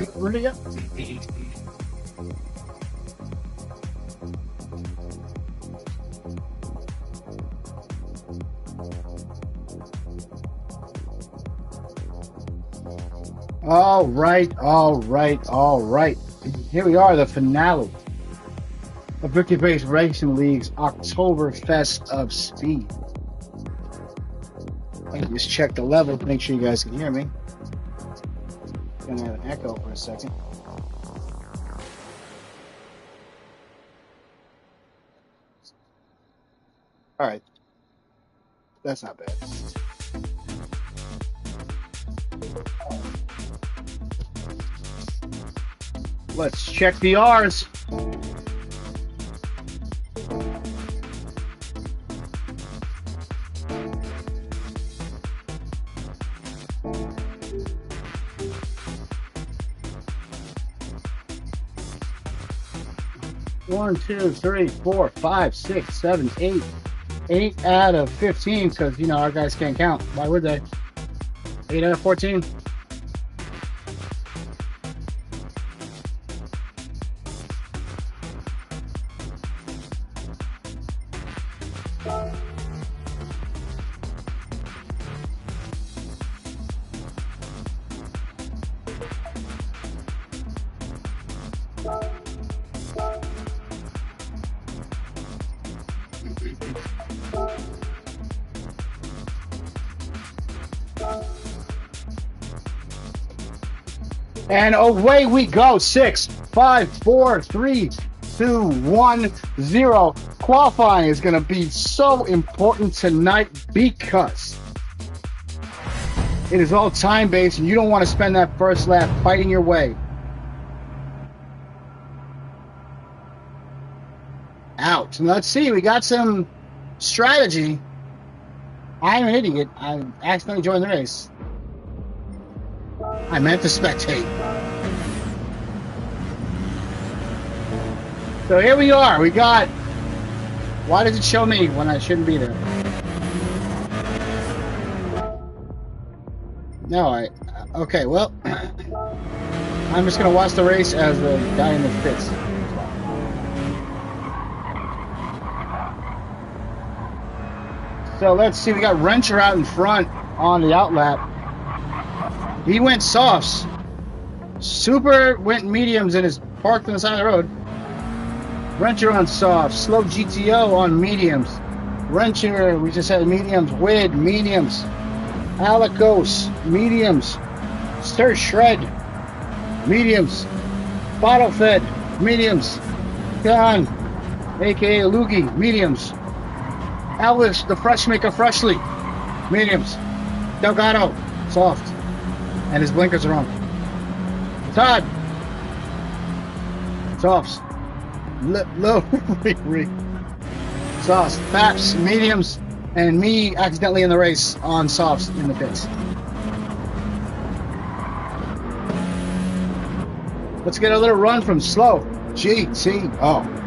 Yep. All right, all right, all right. Here we are, the finale of Victory-Based Racing League's Oktoberfest of Speed. Let me just check the level to make sure you guys can hear me. Gonna have an echo for a second. All right, that's not bad. Let's check the R's. One, two, three, four, 5, 6, 7, 8. 8 out of 15, because, you know, our guys can't count. Why would they? 8 out of 14. And away we go. 6, 5, 4, 3, 2, 1, 0. Qualifying is going to be so important tonight because it is all time-based and you don't want to spend that first lap fighting your way out. And let's see, we got some strategy. I'm an idiot. I accidentally joined the race. I meant to spectate. So here we are. We got... Why does it show me when I shouldn't be there? No, okay, well... I'm just going to watch the race as the guy in the pits. So let's see. We got Wrencher out in front on the outlap. He went softs. Super went mediums and is parked on the side of the road. Wrencher on softs. Slow GTO on mediums. Wrencher, we just had mediums. Wid, mediums. Alicos, mediums. Stir Shred, mediums. Bottle Fed, mediums. John, aka Loogie, mediums. Elvis, the Fresh Maker Freshly, mediums. Delgado, soft. And his blinkers are on. Todd. Softs. Low. Sauce. Paps. Mediums. And me accidentally in the race on softs in the pits. Let's get a little run from slow. GTO.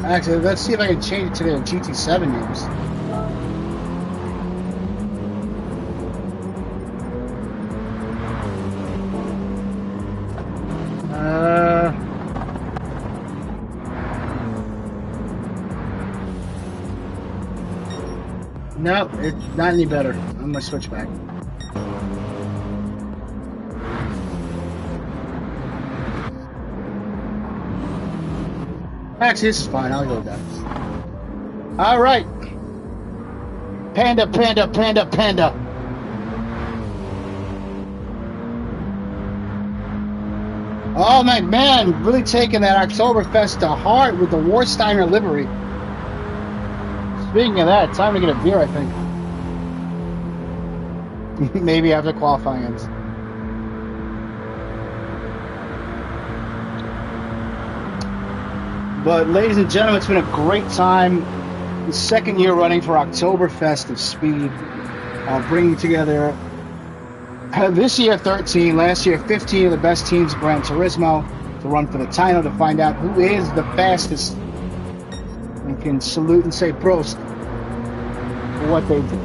Actually, let's see if I can change it to the GT7 names. No, it's not any better. I'm gonna switch back. Actually, this is fine. I'll go with that. All right. Panda, panda, panda, panda. Oh, my man, really taking that Oktoberfest to heart with the Warsteiner livery. Speaking of that, time to get a beer, I think. Maybe after qualifying ends. But ladies and gentlemen, it's been a great time. The second year running for Oktoberfest of Speed. Bringing together this year 13, last year 15 of the best teams of Gran Turismo to run for the title to find out who is the fastest. And can salute and say prost for what they did.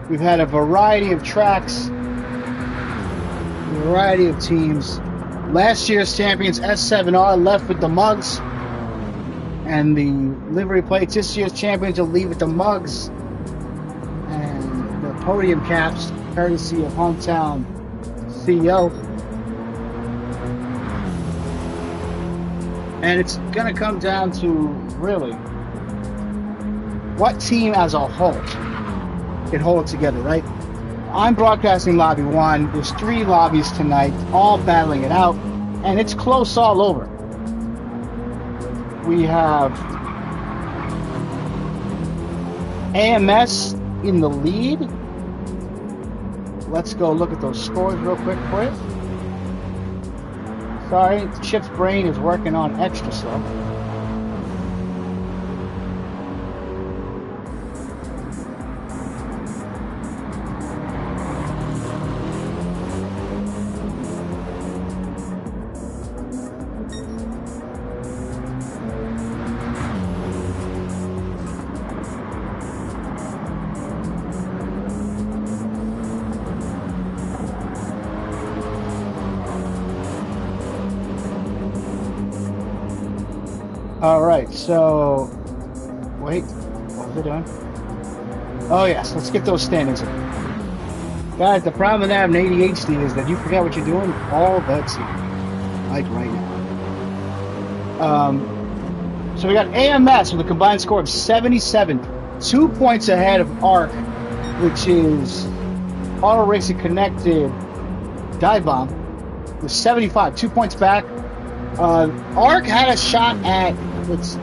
We've had a variety of tracks, a variety of teams. Last year's champions S7R left with the mugs and the livery plates. This year's champions will leave with the mugs and the podium caps, courtesy of hometown CEO. And it's going to come down to really what team as a whole can hold it together, right? I'm broadcasting Lobby 1. There's 3 lobbies tonight, all battling it out, and it's close all over. We have AMS in the lead. Let's go look at those scores real quick for you. Sorry, Chip's brain is working on extra stuff. All right, so wait, what was I doing? Oh yes, let's get those standings in. Guys, the problem with having ADHD is that you forget what you're doing all the time, like right now. So we got AMS with a combined score of 77, 2 points ahead of ARC, which is Auto Racing Connected Dive Bomb, with 75, 2 points back. ARC had a shot at its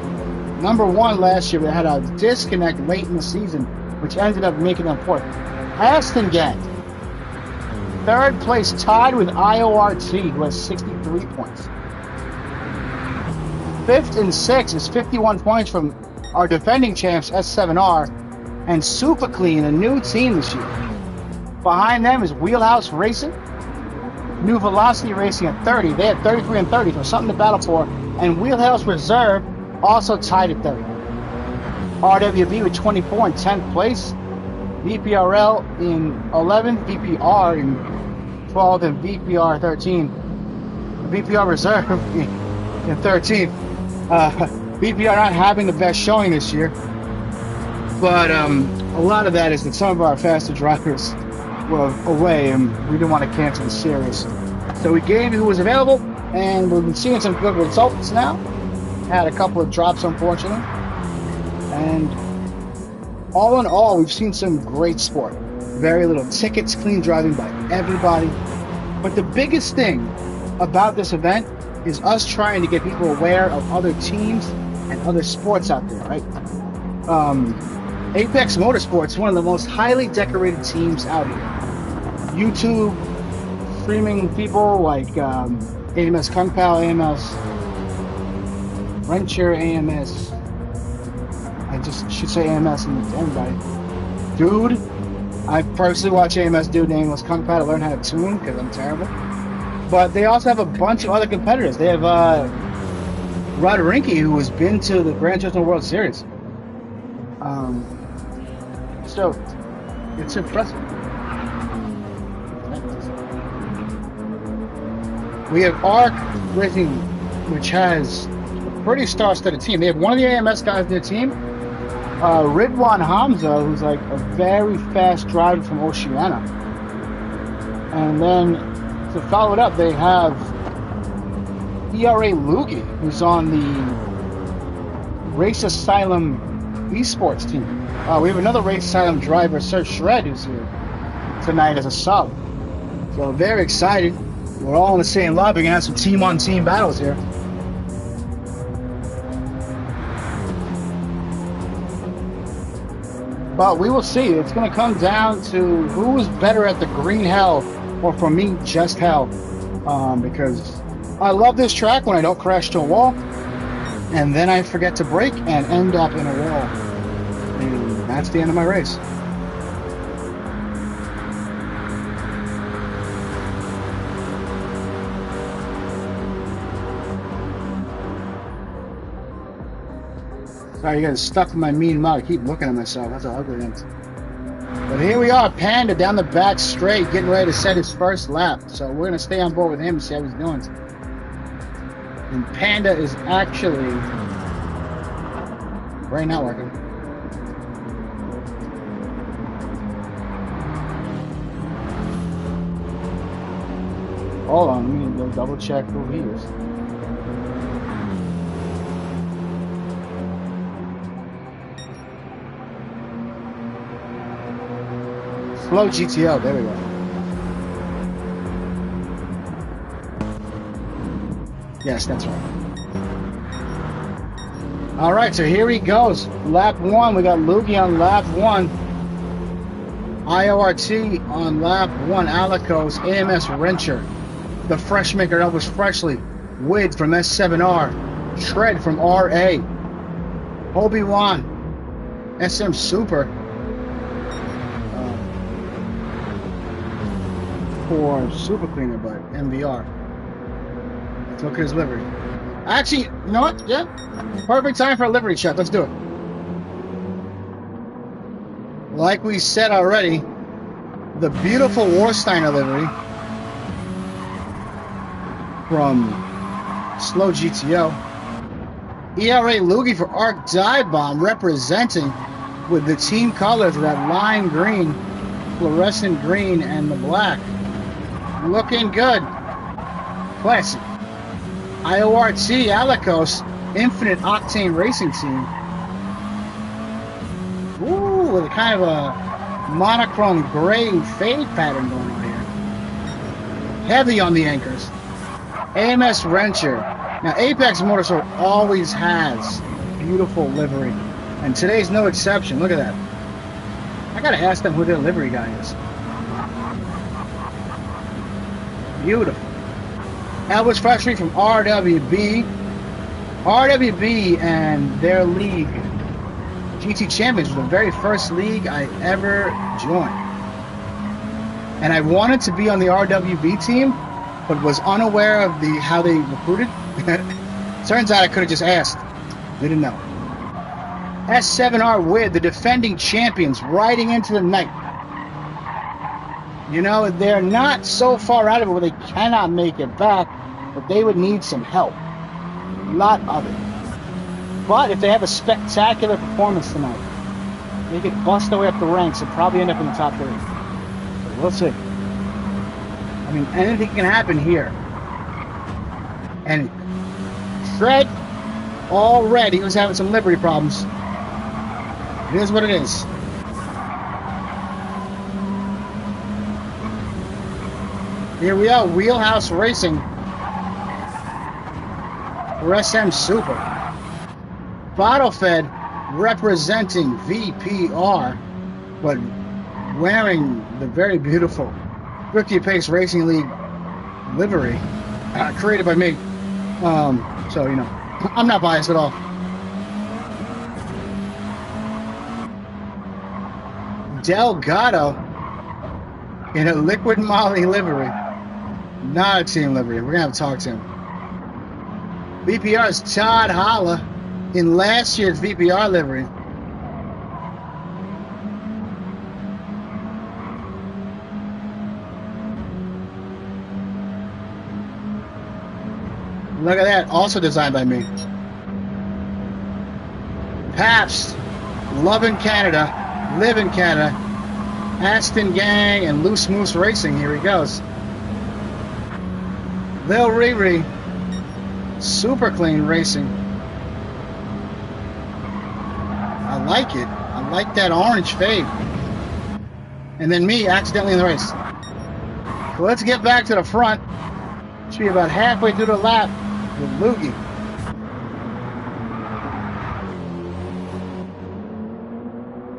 #1 last year, but had a disconnect late in the season, which ended up making them 4th. Aston Gang, 3rd place, tied with IORT, who has 63 points. 5th and 6th is 51 points from our defending champs, S7R, and Super Clean, a new team this year. Behind them is Wheelhouse Racing, New Velocity Racing at 30. They have 33 and 30, so something to battle for. And Wheelhouse Reserve also tied at 30. RWB with 24 in 10th place. VPRL in 11th. VPR in 12th. And VPR 13. VPR Reserve in 13th. VPR not having the best showing this year. But a lot of that is that some of our faster drivers were away, and we didn't want to cancel the series. So we gave who was available, and we've been seeing some good results now. Had a couple of drops, unfortunately. And all in all, we've seen some great sport. Very little tickets, clean driving by everybody. But the biggest thing about this event is us trying to get people aware of other teams and other sports out there, right? Apex Motorsports is one of the most highly decorated teams out here. YouTube streaming people like AMS Kung Pao, AMS Rencher, AMS. I just should say AMS and everybody. Dude, I personally watch AMS Dude and AMS Kung Pao to learn how to tune because I'm terrible. But they also have a bunch of other competitors. They have Rod Rinke, who has been to the Gran Turismo World Series. So it's impressive. We have ARC Racing, which has a pretty star-studded team. They have one of the AMS guys in their team, Ridwan Hamza, who's like a very fast driver from Oceania. And then to follow it up, they have ERA Lugi, who's on the Race Asylum esports team. We have another Race Asylum driver, Sir Shred, who's here tonight as a sub. So very excited. We're all in the same lobby. We're going to have some team-on-team battles here. But we will see. It's going to come down to who is better at the green hell, or for me, just hell. Because I love this track when I don't crash to a wall, and then I forget to brake and end up in a wall. And that's the end of my race. Sorry, you guys stuck with my mean mug. I keep looking at myself. That's how ugly it is. But here we are, Panda down the back straight, getting ready to set his first lap. So we're gonna stay on board with him and see how he's doing. And Panda is actually brain not working. Hold on, let me go double check who he is. Slow GTO, there we go. Yes, that's right. Alright, so here he goes. Lap 1, we got Loogie on lap 1. IORT on lap 1, Alicos, AMS Wrencher. The fresh maker that was freshly. Wid from S7R. Shred from RA. Obi-Wan. SM Super. For Super Cleaner, but MVR. Let's look at his livery. Actually, you know what? Yeah. Perfect time for a livery check. Let's do it. Like we said already, the beautiful Warsteiner livery from Slow GTO. ERA Loogie for Arc Dive Bomb, representing with the team colors of that lime green, fluorescent green, and the black. Looking good. Classic. IORT Alicos, Infinite Octane Racing Team. Ooh, with a kind of a monochrome gray fade pattern going on here. Heavy on the anchors. AMS Wrencher. Now, Apex Motorsport always has beautiful livery, and today's no exception. Look at that. I gotta ask them who their livery guy is. Beautiful. Elvis Freshly from RWB. RWB and their league, GT Champions, was the very first league I ever joined. And I wanted to be on the RWB team, but was unaware of how they recruited. Turns out I could have just asked. Didn't know. S7R Wid, the defending champions, riding into the night. You know, they're not so far out of it where they cannot make it back, but they would need some help. A lot of it. But if they have a spectacular performance tonight, they could bust their way up the ranks and probably end up in the top 30. So we'll see. I mean, anything can happen here. Anything. Fred already was having some livery problems. It is what it is. Here we are, Wheelhouse Racing for SM Super. Bottle Fed representing VPR, but wearing the very beautiful 50 Pace Racing League livery created by me. So, you know, I'm not biased at all. Delgado in a Liquid Molly livery. Not a team livery. We're going to have to talk to him. VPR's Todd Holla in last year's VPR livery. Look at that. Also designed by me. Pabst, Love in Canada, Live in Canada, Aston Gang, and Loose Moose Racing. Here he goes. Lil Riri, Super Clean Racing. I like it. I like that orange fade. And then me accidentally in the race. So let's get back to the front. Should be about halfway through the lap with Loogie.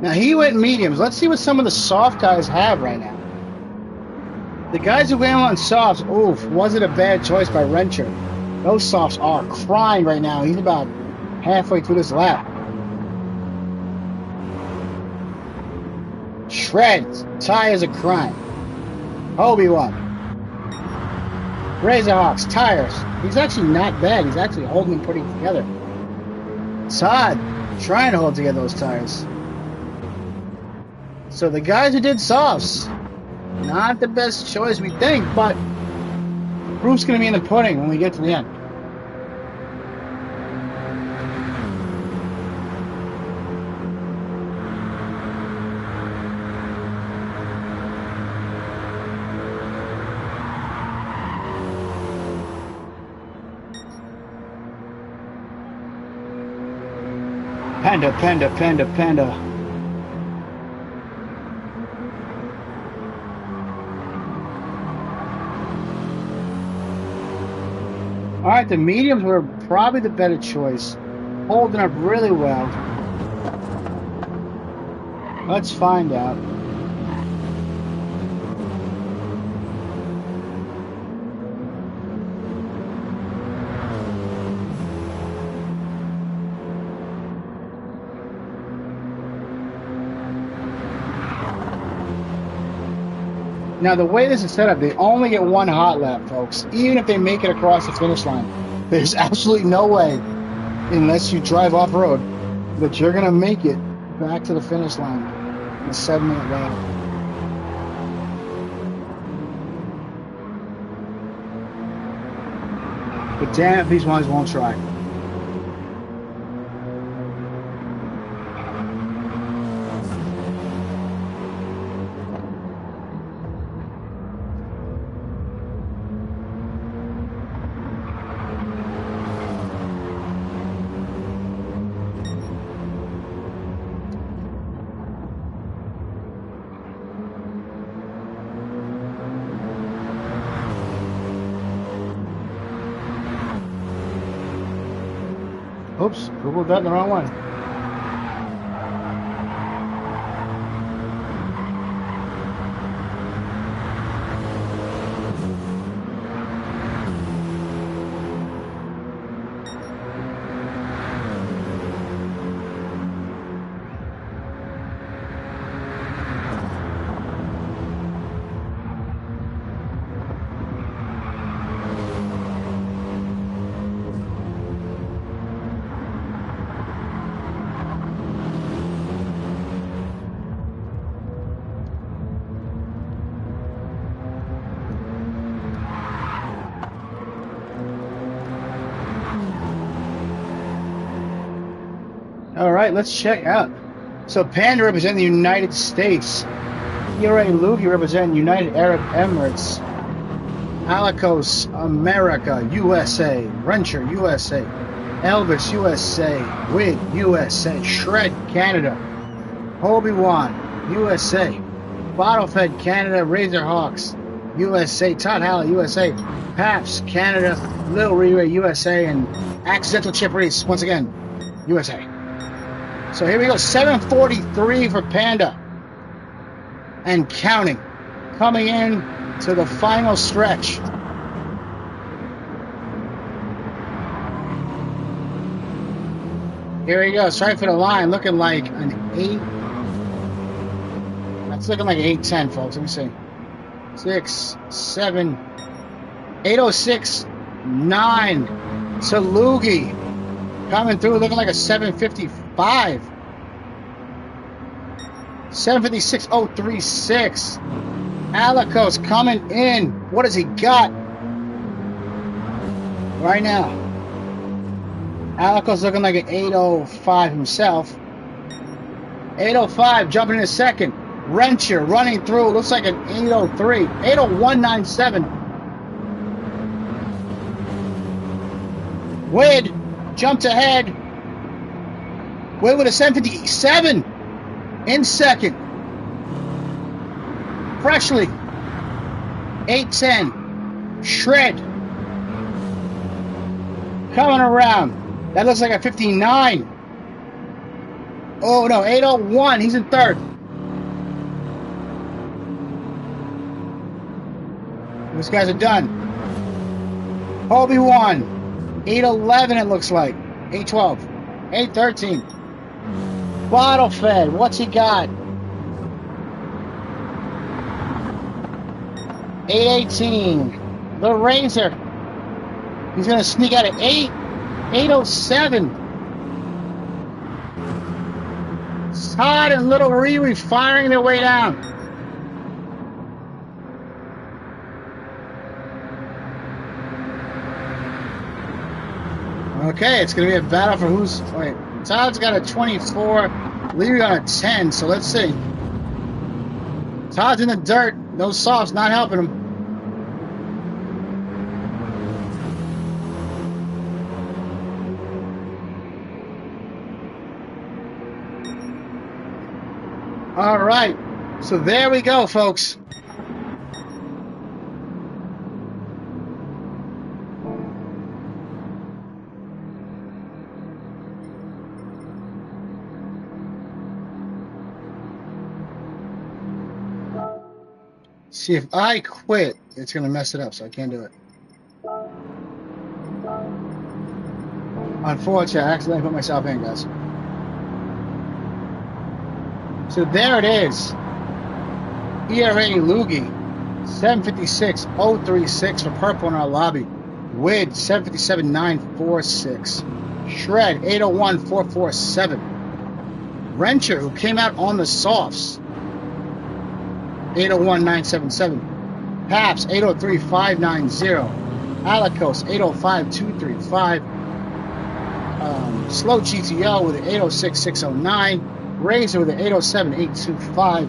Now he went mediums. Let's see what some of the soft guys have right now. The guys who went on softs, oof, was it a bad choice by Wrencher? Those softs are crying right now. He's about halfway through this lap. Shreds, tires are crying. Obi-Wan. Razorhawks, tires. He's actually not bad. He's actually holding them pretty together. Todd, trying to hold together those tires. So the guys who did softs, not the best choice we think, but proof's going to be in the pudding when we get to the end. Panda, panda, panda, panda. All right, the mediums were probably the better choice. Holding up really well. Let's find out. Now, the way this is set up, they only get one hot lap, folks. Even if they make it across the finish line, there's absolutely no way, unless you drive off-road, that you're going to make it back to the finish line in a 7-minute lap. But damn if these ones won't try. Oops, Googled that in the wrong one. All right, let's check out. So Panda representing the United States. Ira Lugi representing United Arab Emirates. Alicos, America, USA. Wrencher, USA. Elvis, USA. Wig, USA. Shred, Canada. Obi-Wan, USA. Bottlefed, Canada. Razorhawks, USA. Todd Halley, USA. Paps, Canada. Lil Ray, USA. And Accidental Chip Reese, once again, USA. So here we go, 7:43 for Panda. And counting. Coming in to the final stretch. Here he goes, right for the line, looking like an 8. That's looking like an 8:10, folks. Let me see. 6, 7, 8:06, 9. Salugi coming through, looking like a 7:55. 7:56.036. Alicos coming in. What has he got right now? Alicos looking like an 8:05 himself. 8:05 jumping in a second. Wrencher running through. Looks like an 8:03. 8:01.97. Wade jumped ahead. Wade with a 7:57 in second. Freshly 8:10. Shred coming around. That looks like a 59. Oh no, 8:01. He's in third. These guys are done. Obi-Wan 8:11 it looks like. 8:12. 8:13. Bottle fed. What's he got? 8:18. The Razor. He's going to sneak out at 8. 8:07. Todd and Little Riri firing their way down. Okay, it's going to be a battle for who's... Wait, Todd's got a 24, Riri on a 10, so let's see. Todd's in the dirt. Those softs not helping him. All right, so there we go, folks. See, if I quit, it's going to mess it up, so I can't do it. Unfortunately, I accidentally put myself in, guys. So there it is. ERA Loogie, 756.036 for purple in our lobby. Wid, 757.946. Shred, 801.447. Wrencher, who came out on the softs, 801.977. Paps, 803.590. Alicos, 805.235. Slow GTO with an 806.609. Razor with an 807.825.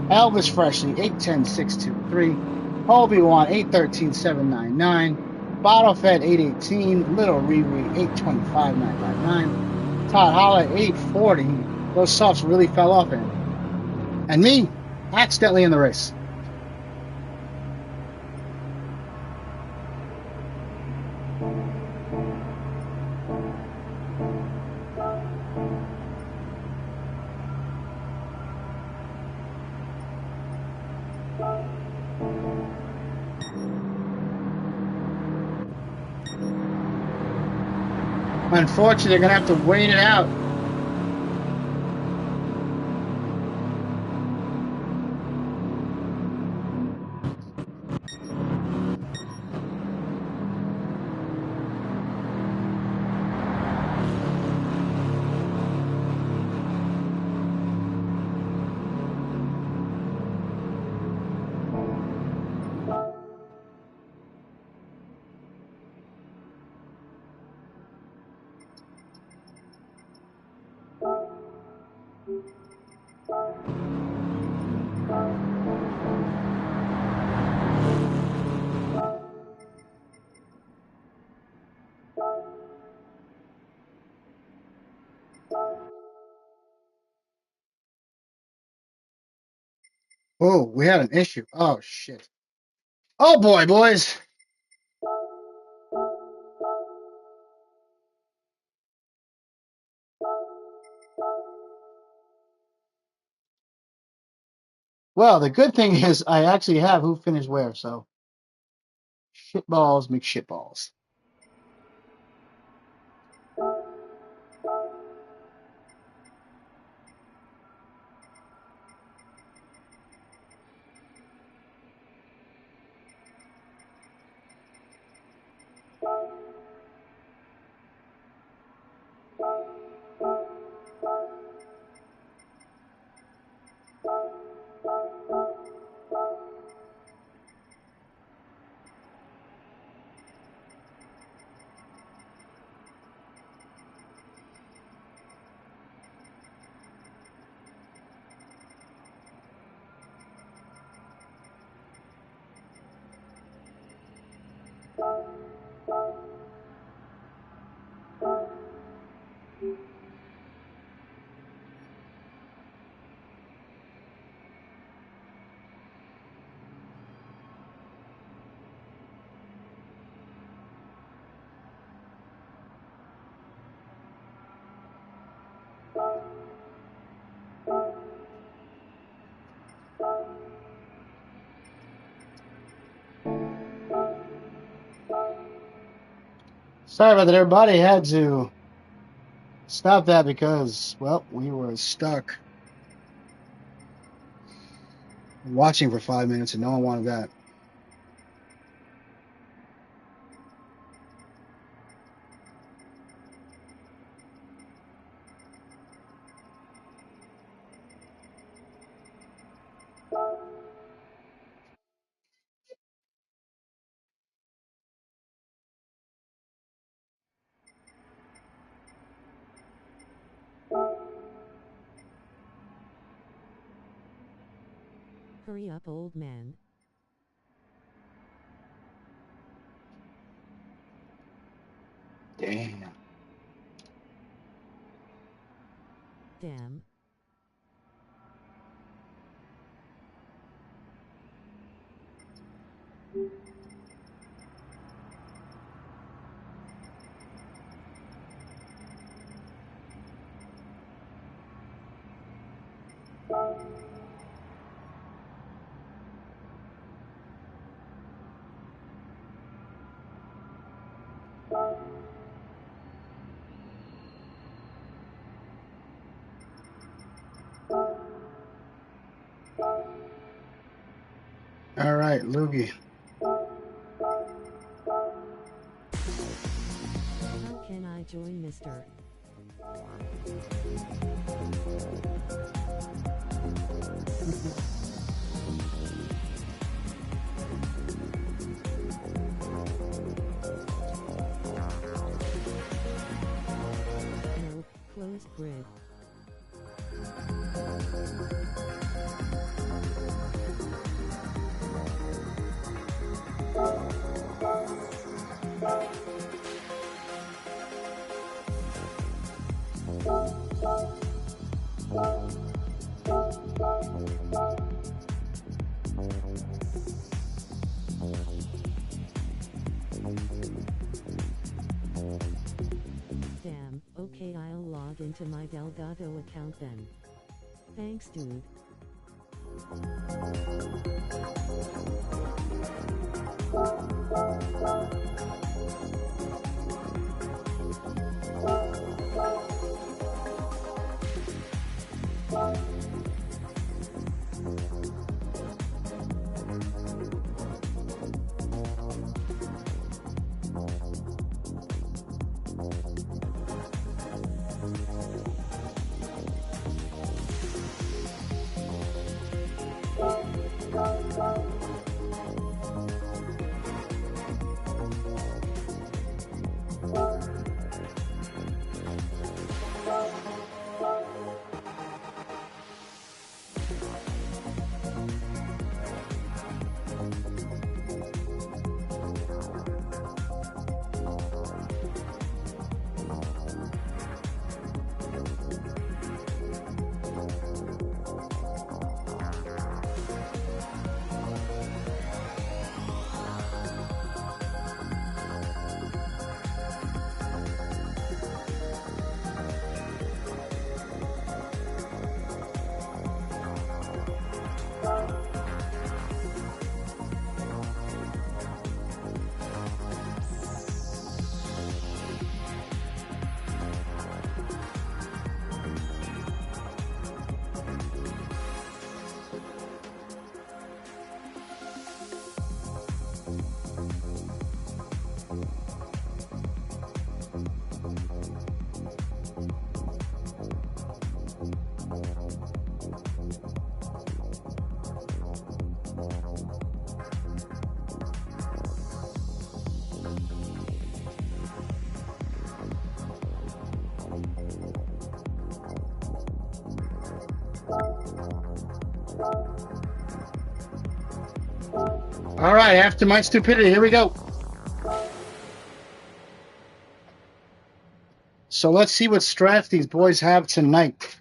Elvis Freshly, 810.623. Obi-Wan, 813.799. Bottle Fed, 818. Little Riri, 825.959. Todd Holla, 840. Those softs really fell off in. And me, accidentally in the race. Unfortunately, they're going to have to wait it out. Oh, we had an issue. Oh, shit. Oh, boy, boys. Well, the good thing is I actually have who finished where, so shitballs make shitballs. Sorry about that, everybody. Had to stop that because, well, we were stuck watching for 5 minutes and no one wanted that. Hurry up, old man. Damn. Damn. All right, Loogie. How can I join, mister? No, closed grid. Damn, okay, I'll log into my Delgado account then. Thanks, dude. All right, after my stupidity, here we go. So let's see what strats these boys have tonight.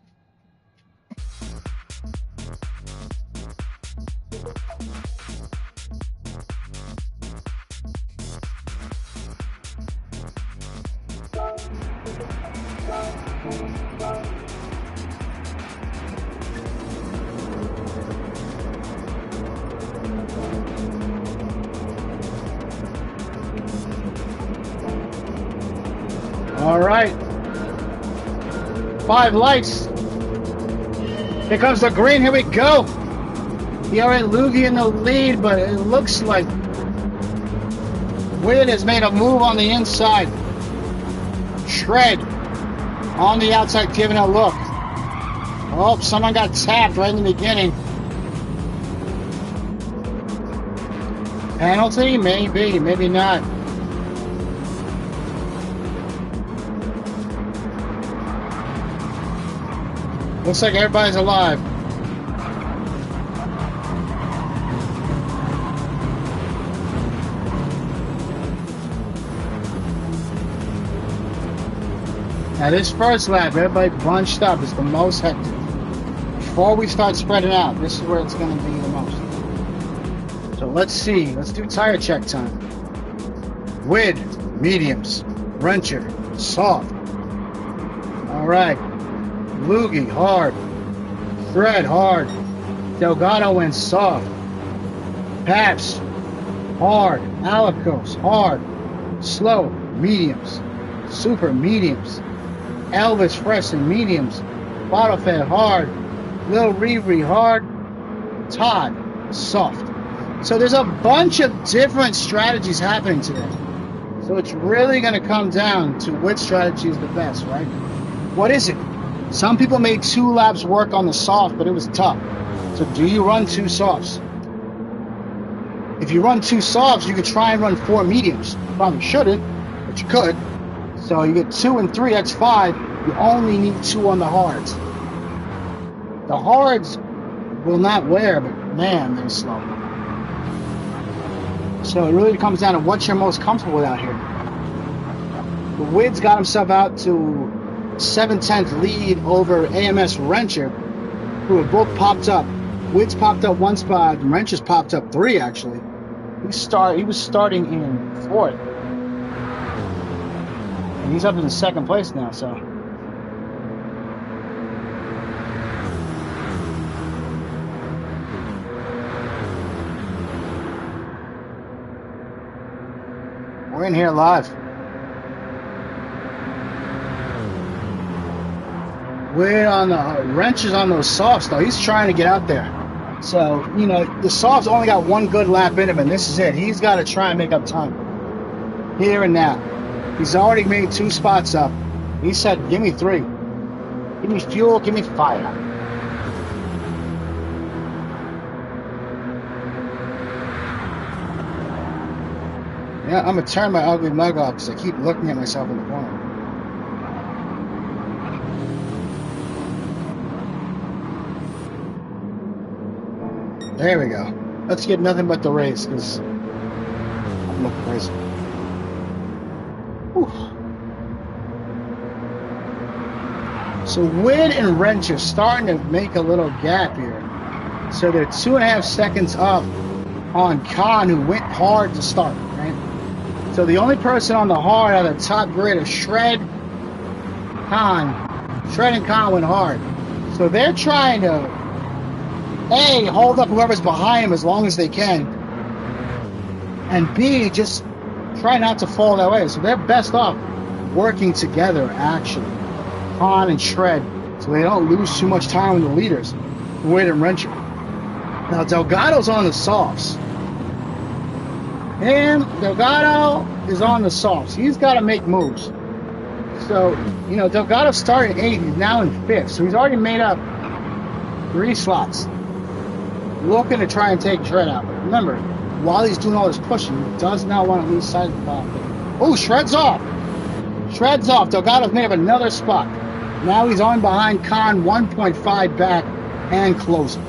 All right. 5 lights. Here comes the green. Here we go. All Loogie in the lead, but it looks like Win has made a move on the inside. Shred on the outside, giving a look. Oh, someone got tapped right in the beginning. Penalty? Maybe, maybe not. Looks like everybody's alive. Now this first lap, everybody bunched up. It's the most hectic. Before we start spreading out, this is where it's going to be the most. So let's see. Let's do tire check time. Wid, mediums. Wrencher, soft. All right. Loogie, hard. Fred, hard. Delgado went soft. Paps, hard. Alicos, hard. Slow, mediums. Super, mediums. Elvis, fresh and mediums. Bottle fed, hard. Lil Riri, hard. Todd, soft. So there's a bunch of different strategies happening today. So it's really going to come down to which strategy is the best, right? What is it? Some people made 2 laps work on the soft, but it was tough. So do you run 2 softs? If you run 2 softs, you could try and run 4 mediums. You probably shouldn't, but you could. So you get 2 and 3, that's 5. You only need 2 on the hards. The hards will not wear, but man, they're slow. So it really comes down to what you're most comfortable with out here. The Wid's got himself out to 7/10 lead over AMS Wrencher, who have both popped up. Wid's popped up 1 spot, and Wrencher's popped up 3 actually. He was starting in 4th. And he's up in 2nd place now, so. We're in here live. We're on the Wrencher's on those softs though. He's trying to get out there. So, you know, the softs only got 1 good lap in him, and this is it. He's got to try and make up time. Here and now. He's already made 2 spots up. He said, give me 3. Give me fuel, give me fire. Yeah, I'm going to turn my ugly mug off because I keep looking at myself in the corner. There we go. Let's get nothing but the race because I'm looking crazy. Whew. So Wid and Wrench are starting to make a little gap here. So they're 2.5 seconds up on Khan, who went hard to start, right? So the only person on the hard out of the top grid is Shred, Khan. Shred and Khan went hard. So they're trying to, A, hold up whoever's behind them as long as they can, and B, just try not to fall that way. So they're best off working together, actually, Khan and Shred, so they don't lose too much time with the leaders, Wid and Wrencher. Now, Delgado's on the softs. And Delgado is on the softs. He's got to make moves. So, you know, Delgado started 8th. He's now in 5th. So he's already made up 3 slots. Looking to try and take Shred out. But remember, while he's doing all this pushing, he does not want to lose sight of the ball. Oh, Shred's off. Shred's off. Delgado's made up another spot. Now he's on behind Khan, 1.5 back and closing.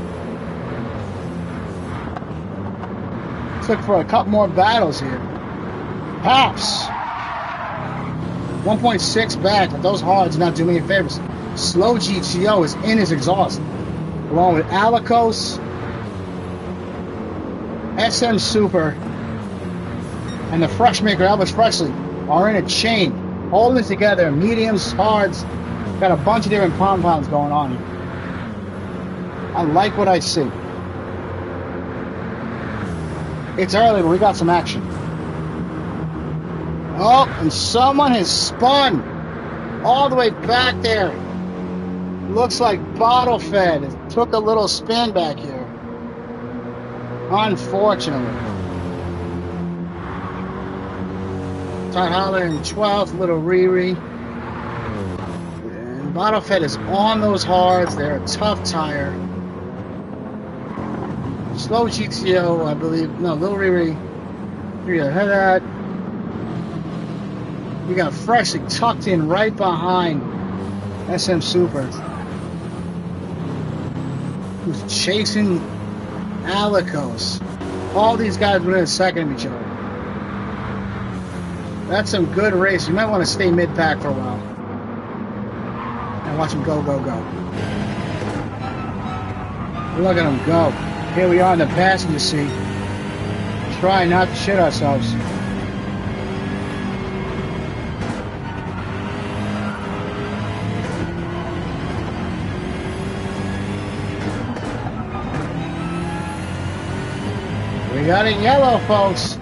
Look for a couple more battles here. Paps 1.6 back, but those hards are not doing me any favors. Slow GTO is in his exhaust, along with Alicos, SM Super, and the Fresh Maker Elvis Presley are in a chain, holding this together. Mediums, hards, got a bunch of different pom-poms going on here. I like what I see. It's early, but we got some action. Oh, and someone has spun all the way back there. Looks like Bottle Fed. It took a little spin back here. Unfortunately. Todd Holler in 12th, Little Riri. And Bottle Fed is on those hards. They're a tough tire. Slow GTO, I believe. No, Lil Riri Here, ahead of that. We got freshly tucked in right behind SM Super, who's chasing Alicos. All these guys within a second of each other. That's some good race. You might want to stay mid-pack for a while and watch them go, go, go. Look at them go. Here we are in the passenger seat. Trying not to shit ourselves. We got it yellow, folks.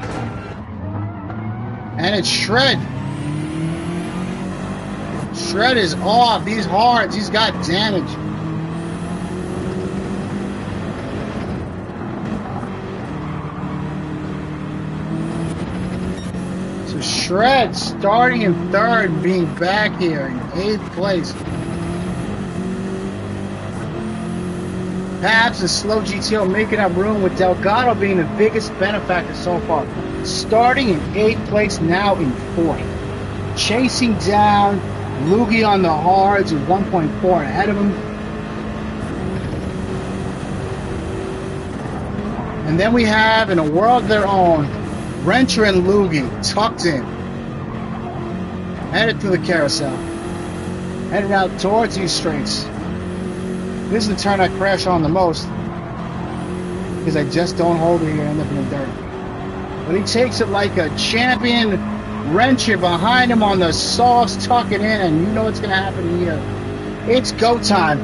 And it's Shred. Shred is off. These hards, he's got damage. So Shred starting in third, being back here in 8th place. Pabs and Slow GTO making up room, with Delgado being the biggest benefactor so far. Starting in 8th place, now in 4th. Chasing down Loogie on the hards with 1.4 ahead of him. And then we have, in a world of their own, Wrencher and Loogie tucked in. Headed through the carousel. Headed out towards these straights. This is the turn I crash on the most, because I just don't hold it here and end up in the dirt. But he takes it like a champion. Wrencher behind him on the softs, tucking in, and you know what's going to happen here. It's go time.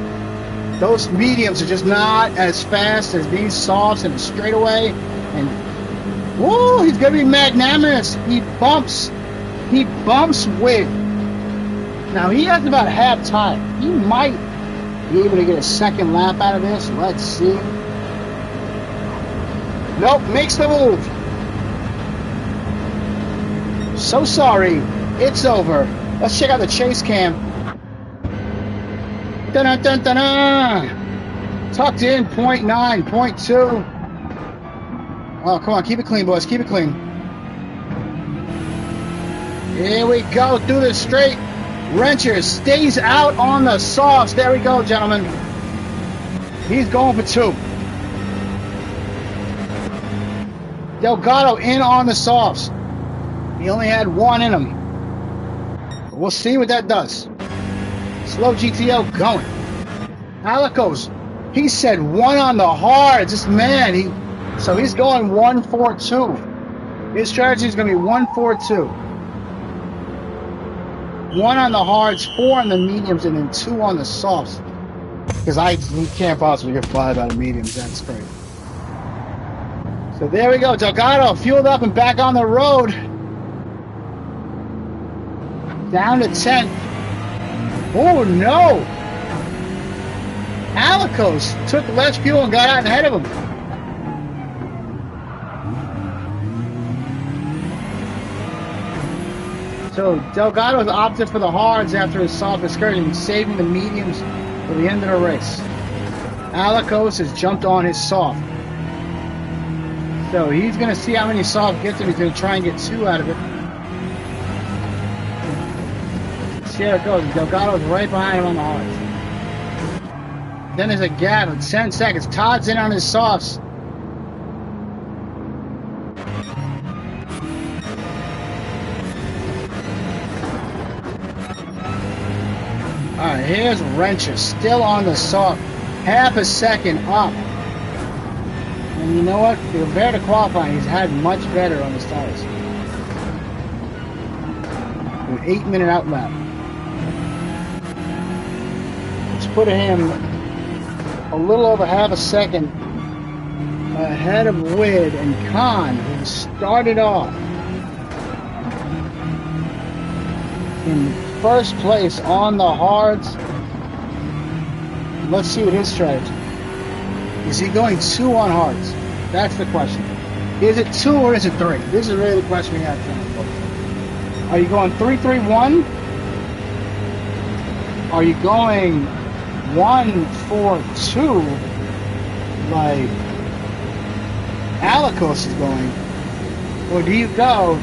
Those mediums are just not as fast as these softs in a straightaway. And whoa, he's going to be magnanimous. He bumps with. Now he has about half time. He might be able to get a second lap out of this. Let's see. Nope, makes the move. So sorry, it's over. Let's check out the chase cam. Dun-dun-dun-dun-dun. Tucked in, 0.9, 0.2. Oh, come on, keep it clean, boys, keep it clean. Here we go, through the straight. Wrencher stays out on the softs. There we go, gentlemen. He's going for 2. Delgado in on the softs. He only had 1 in him. But we'll see what that does. Slow GTO going. Alicos, he said 1 on the hards. This man, so he's going 1-4-2. His strategy is going to be 1-4-2. 1 on the hards, 4 on the mediums, and then 2 on the softs. Because we can't possibly get 5 out of mediums. That's great. So there we go. Delgado fueled up and back on the road. Down to 10. Oh no! Alicos took less fuel and got out ahead of him. So Delgado's opted for the hards after his soft excursion, saving the mediums for the end of the race. Alicos has jumped on his soft. So he's going to see how many soft gets him. He's going to try and get 2 out of it. See how it goes. Delgado's right behind him on the hards. Then there's a gap of 10 seconds. Todd's in on his softs. Alright, here's Wrencher, still on the soft. Half a second up. And you know what? Compared to qualifying, he's had much better on his tires. An 8-minute outlap. Let's put him a little over half a second ahead of Wid and Khan, who started off in first place on the hards. Let's see what his strategy. Is he going 2 on hards? That's the question. Is it 2 or is it 3? This is really the question we have tonight, folks. Are you going 3-3-1? Are you going 1-4-2 like Alicos is going? Or do you go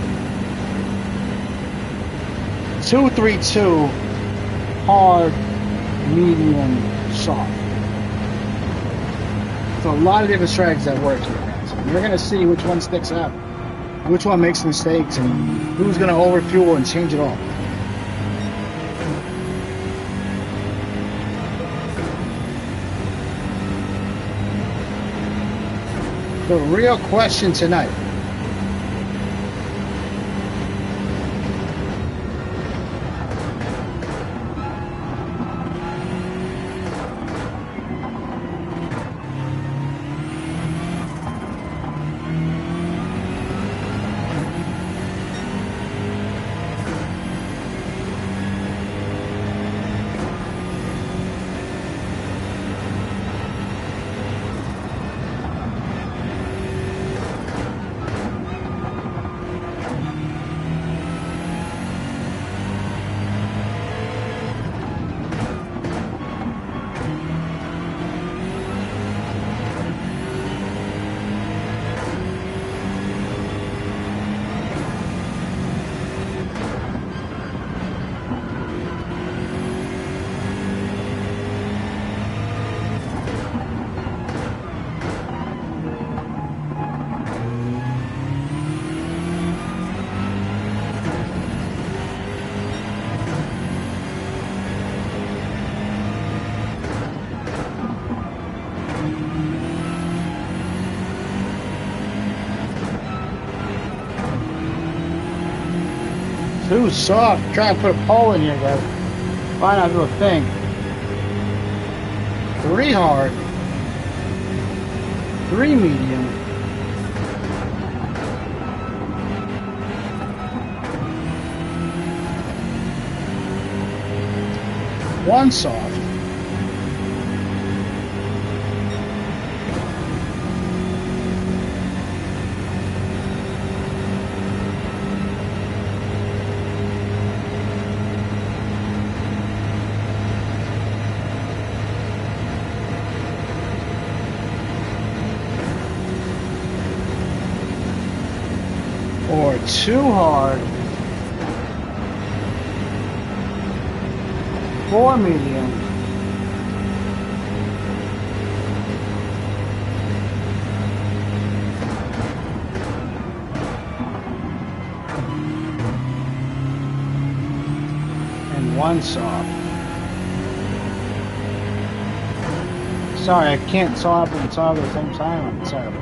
2-3-2 hard, medium, soft? So a lot of different strategies that work here, guys. And you're gonna see which one sticks out, which one makes mistakes, and who's gonna overfuel and change it all. The real question tonight. Too soft. Try and put a pole in here, guys. Why not do a thing? 3 hard. 3 medium. 1 soft. Or 2 hard, 4 medium, and 1 soft. Sorry, I can't saw up and saw at the same time. I'm terrible.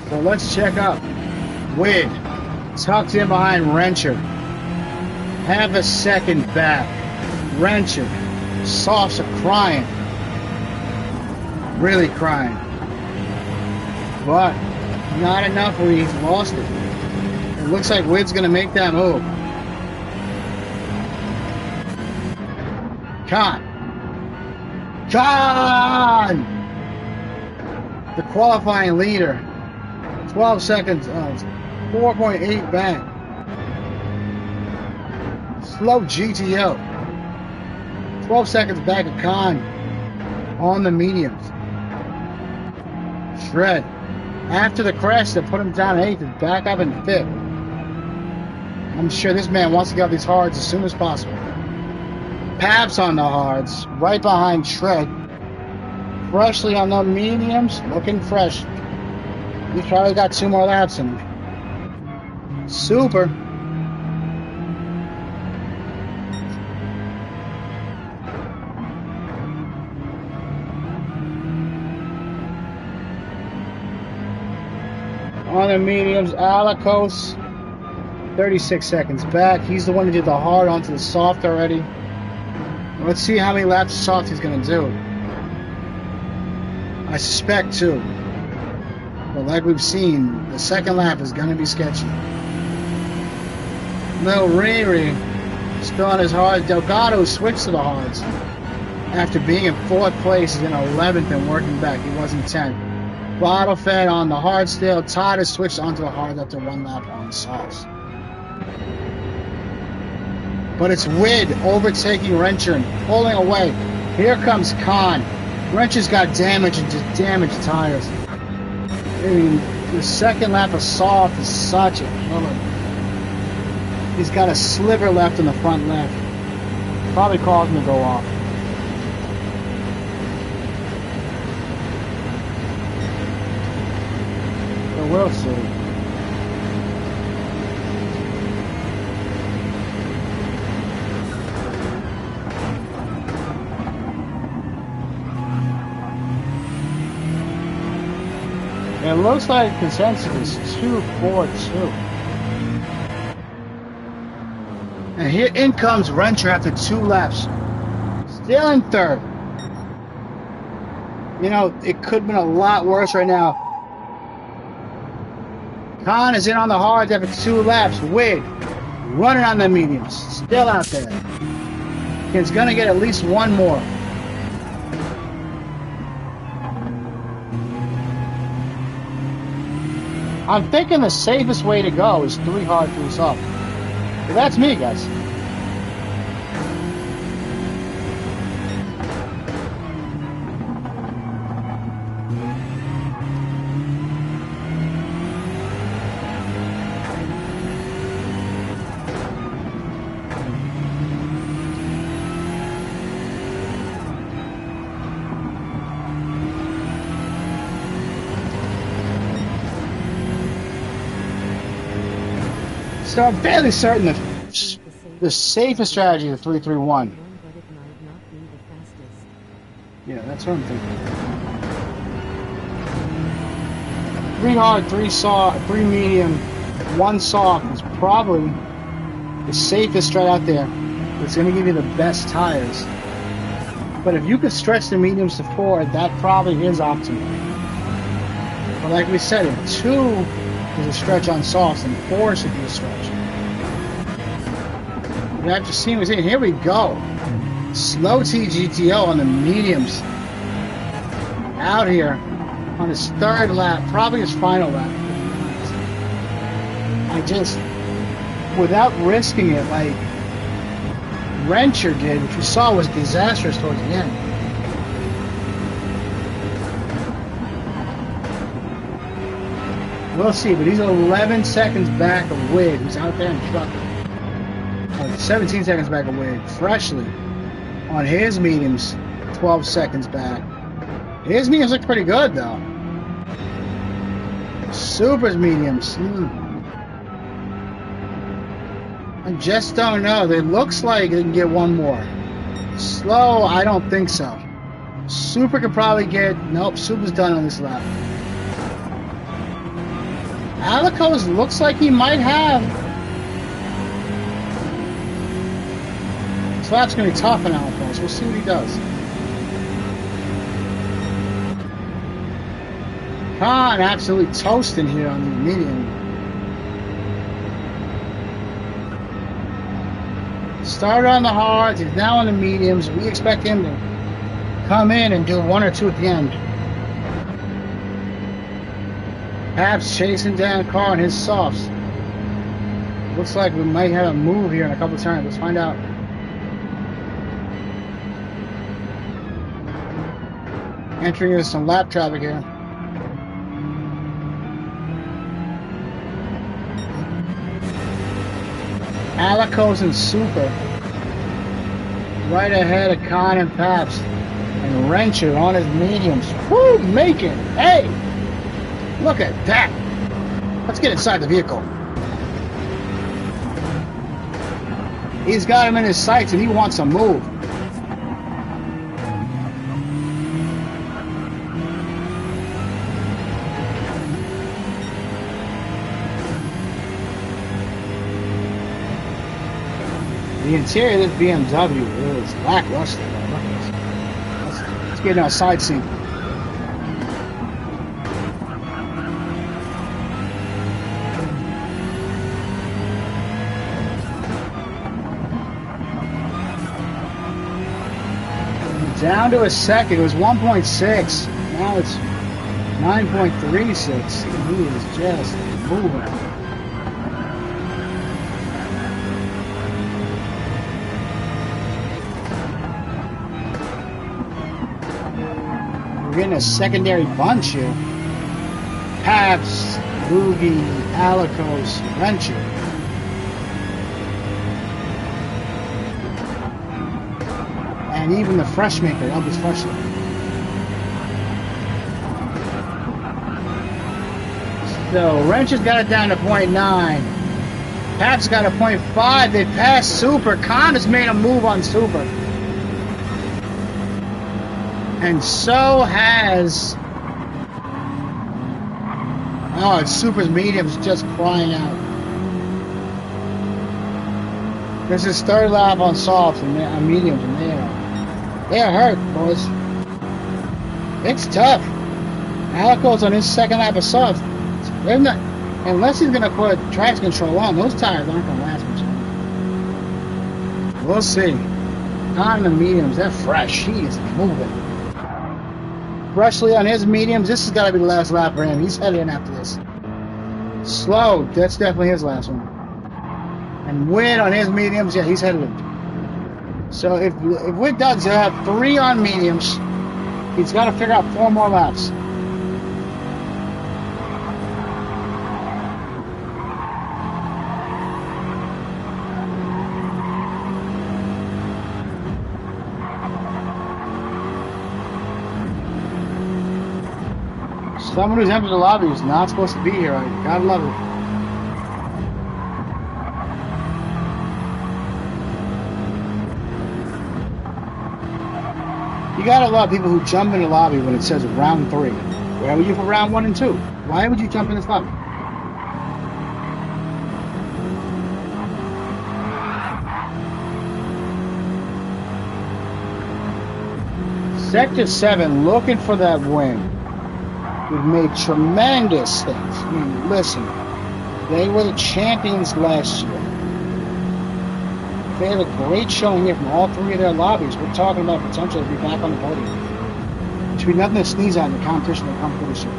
So let's check up. Wid, tucked in behind Wrencher. Half a second back. Wrencher. Softs are crying. Really crying. But not enough where he's lost it. It looks like Wid's gonna make that move. Khan. The qualifying leader. 12 seconds, 4.8 back. Slow GTO. 12 seconds back of Khan on the mediums. Shred. After the crash that put him down 8th and back up in 5th. I'm sure this man wants to get out these hards as soon as possible. Paps on the hards, right behind Shred. Freshly on the mediums, looking fresh. He's probably got 2 more laps in him. Super. On the mediums, Alikos, 36 seconds back. He's the one who did the hard onto the soft already. Let's see how many laps of soft he's going to do. I suspect 2. But like we've seen, the second lap is going to be sketchy. Lil Riri still on his hards. Delgado switched to the hards. After being in 4th place, he's in 11th and working back. He was in 10th. Bottle fed on the hard still. Todd has switched onto the hard after 1 lap on the softs. But it's Wid overtaking Wrencher and pulling away. Here comes Khan. Wrencher's got damaged tires. I mean, the second lap of soft is such a killer. He's got a sliver left in the front left. Probably caused him to go off. But we'll see. It looks like consensus is 2-4-2. And here in comes Wrencher after 2 laps. Still in third. You know, it could have been a lot worse right now. Khan is in on the hard after 2 laps. Wade running on the mediums. Still out there. He's going to get at least one more. I'm thinking the safest way to go is 3 hard, 3 soft. But that's me, guys. So I'm fairly certain that the safest strategy is 3-3-1. Yeah, that's what I'm thinking. 3 hard, 3 soft, 3 medium, 1 soft is probably the safest strat out there. It's going to give you the best tires. But if you could stretch the mediums to 4, that probably is optimal. But like we said, if 2 is a stretch on softs, and 4 should be a stretch. That just seems in. Here we go. Slow TGTO on the mediums. Out here on his 3rd lap, probably his final lap. I just, without risking it like Wrencher did, which we saw was disastrous towards the end. We'll see, but he's 11 seconds back of Wade, who's out there in truck. 17 seconds back of Wade, freshly. On his mediums, 12 seconds back. His mediums look pretty good, though. Super's mediums. I just don't know. It looks like they can get one more. Slow, I don't think so. Super could probably get... Nope, Super's done on this lap. Alico's looks like he might have. This lap's going to be tough on Alico's. We'll see what he does. Khan absolutely toasting here on the medium. Started on the hards, he's now on the mediums. We expect him to come in and do 1 or 2 at the end. Habs chasing down Carr on his softs. Looks like we might have a move here in a couple of times. Let's find out. Entering into some lap traffic here. Alico's and Super right ahead of Khan and Paps, and Wrencher on his mediums. Woo, making! Hey! Look at that! Let's get inside the vehicle. He's got him in his sights and he wants to move. The interior of this BMW is lackluster. Let's get in our side seat. Down to a second. It was 1.6. Now it's 9.36. He is just moving. getting a secondary bunch here. Pabst, Boogie, Alicos, Venture. And even the fresh maker, Elvis Freshly. So Wrench has got it down to 0.9. Pabst got a 0.5. They passed Super. Con has made a move on Super. And so has... Oh, it's Super's mediums just crying out. This is third lap on softs and on mediums, and they're hurt, boys. It's tough. Alico's on his second lap of softs. They're not, unless he's gonna put traction control on, those tires aren't gonna last much longer. We'll see. On the mediums, they're fresh. He is moving. Freshly on his mediums, this has got to be the last lap for him. He's headed in after this. Slow, that's definitely his last one. And Witt on his mediums, yeah, he's headed in. So if Witt does have 3 on mediums, he's got to figure out 4 more laps. Someone who's entered the lobby is not supposed to be here. I gotta love it. You gotta love people who jump in the lobby when it says round 3. Where were you for round 1 and 2? Why would you jump in this lobby? Sector 7 looking for that win. We've made tremendous things. I mean, listen, they were the champions last year. They had a great showing here from all 3 of their lobbies. We're talking about potential to be back on the podium. It should be nothing to sneeze at in the competition that comes this year.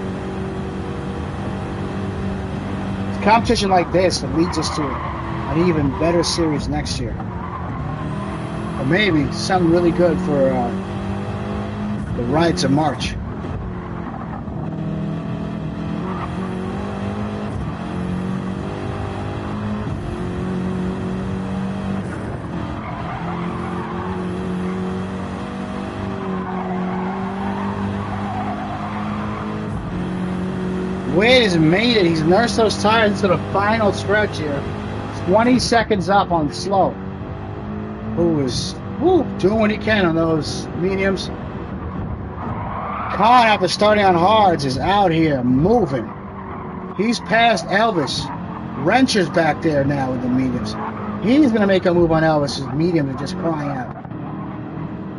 It's a competition like this that leads us to an even better series next year. Or maybe something really good for the Rides of March. Wade has made it. He's nursed those tires into the final stretch here. 20 seconds up on slow. Who is doing what he can on those mediums. Con, after starting on hards, is out here moving. He's past Elvis. Wrencher's back there now with the mediums. He's going to make a move on Elvis's mediums and just crying out.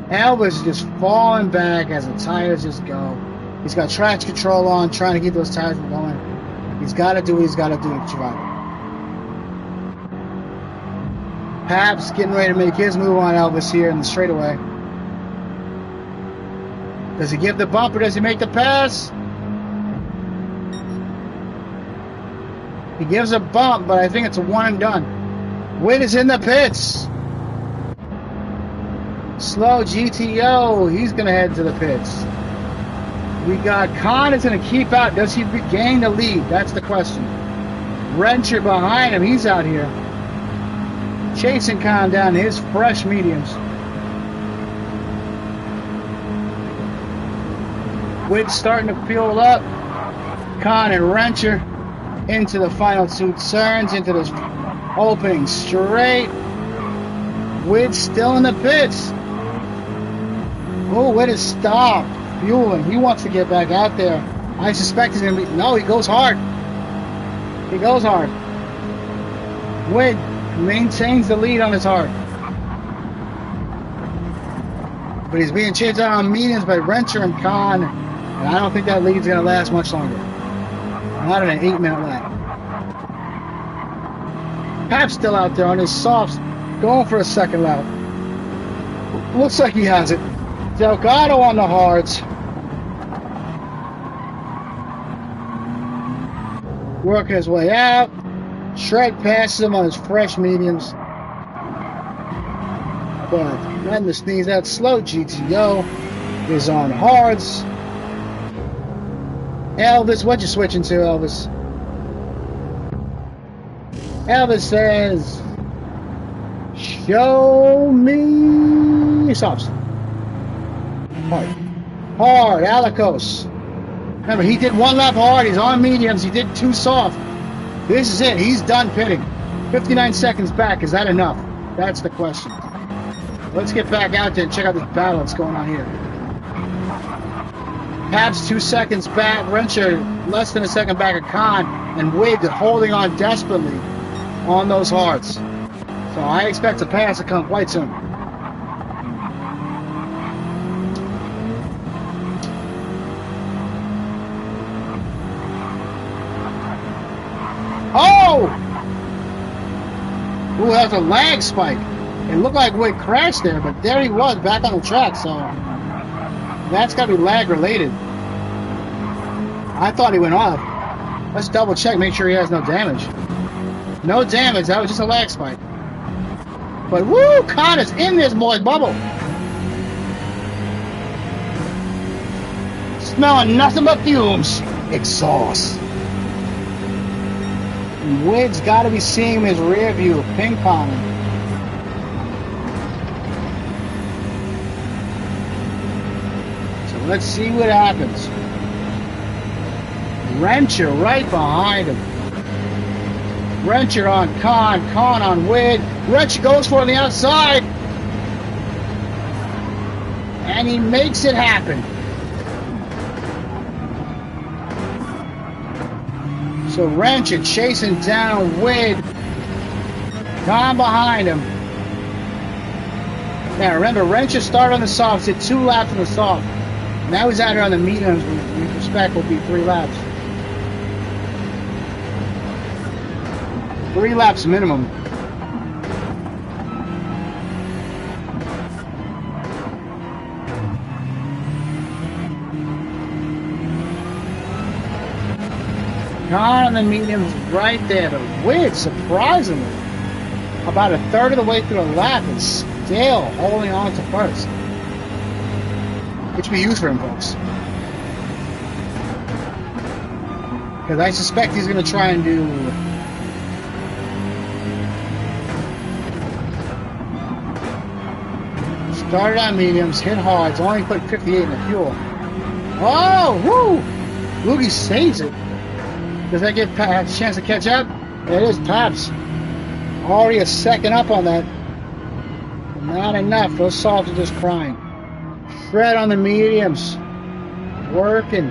Elvis is just falling back as the tires just go. He's got traction control on, trying to keep those tires from going. He's got to do what he's got to do to survive. Pabst getting ready to make his move on Elvis here in the straightaway. Does he give the bump or does he make the pass? He gives a bump, but I think it's a one and done. Witt is in the pits. Slow GTO, he's going to head to the pits. We got Con is going to keep out. Does he regain the lead? That's the question. Wrencher behind him. He's out here. Chasing Con down his fresh mediums. Witt starting to fuel up. Con and Wrencher into the final 2 turns, into this opening straight. Witt still in the pits. Oh, Witt is stopped. Fueling. He wants to get back out there. I suspect he's going to be... No, he goes hard. He goes hard. Witt maintains the lead on his hard. But he's being chased out on mediums by Wrencher and Con. And I don't think that lead's going to last much longer. Not in an 8-minute lap. Pabst still out there on his softs, going for a second lap. Looks like he has it. Delgado on the hards. Working his way out. Shred passes him on his fresh mediums. But nothing to sneeze at. Slow GTO is on hards. Elvis, what you switching to, Elvis? Elvis says, show me softs. Hard. Hard, Alicos. Remember, he did one lap hard, he's on mediums, he did 2 soft. This is it, he's done pitting. 59 seconds back, is that enough? That's the question. Let's get back out there and check out this battle that's going on here. Pabst 2 seconds back, Wrencher less than a second back of Khan, and Wig holding on desperately on those hards. So I expect a pass to come quite soon. Oh! Ooh, that was a lag spike. It looked like Wig crashed there, but there he was back on the track, so that's got to be lag related. I thought he went off. Let's double check, make sure he has no damage. No damage, that was just a lag spike. But woo, Khan is in this boy's bubble. Smelling nothing but fumes. Exhaust. And Wig's got to be seeing his rear view, ping ponging. So let's see what happens. Wrencher right behind him. Wrencher on Khan, Khan on Wig. Wrencher goes for it on the outside. And he makes it happen. So Wrencher chasing down Wig. Khan behind him. Now remember, Wrencher started on the softs, did 2 laps on the soft. Now he's out here on the mediums, with respect will be 3 laps. 3 laps minimum. Khan on the mediums right there, but Wig, surprisingly, about a third of the way through the lap and still holding on to first. Which would be huge for him, folks. Because I suspect he's going to try and do started on mediums, hit hards, only put 58 in the fuel. Oh, woo! Loogie saves it. Does that give Pabst a chance to catch up? It is Pabst. Already a second up on that. Not enough. Those softs are just crying. Fred on the mediums. Working.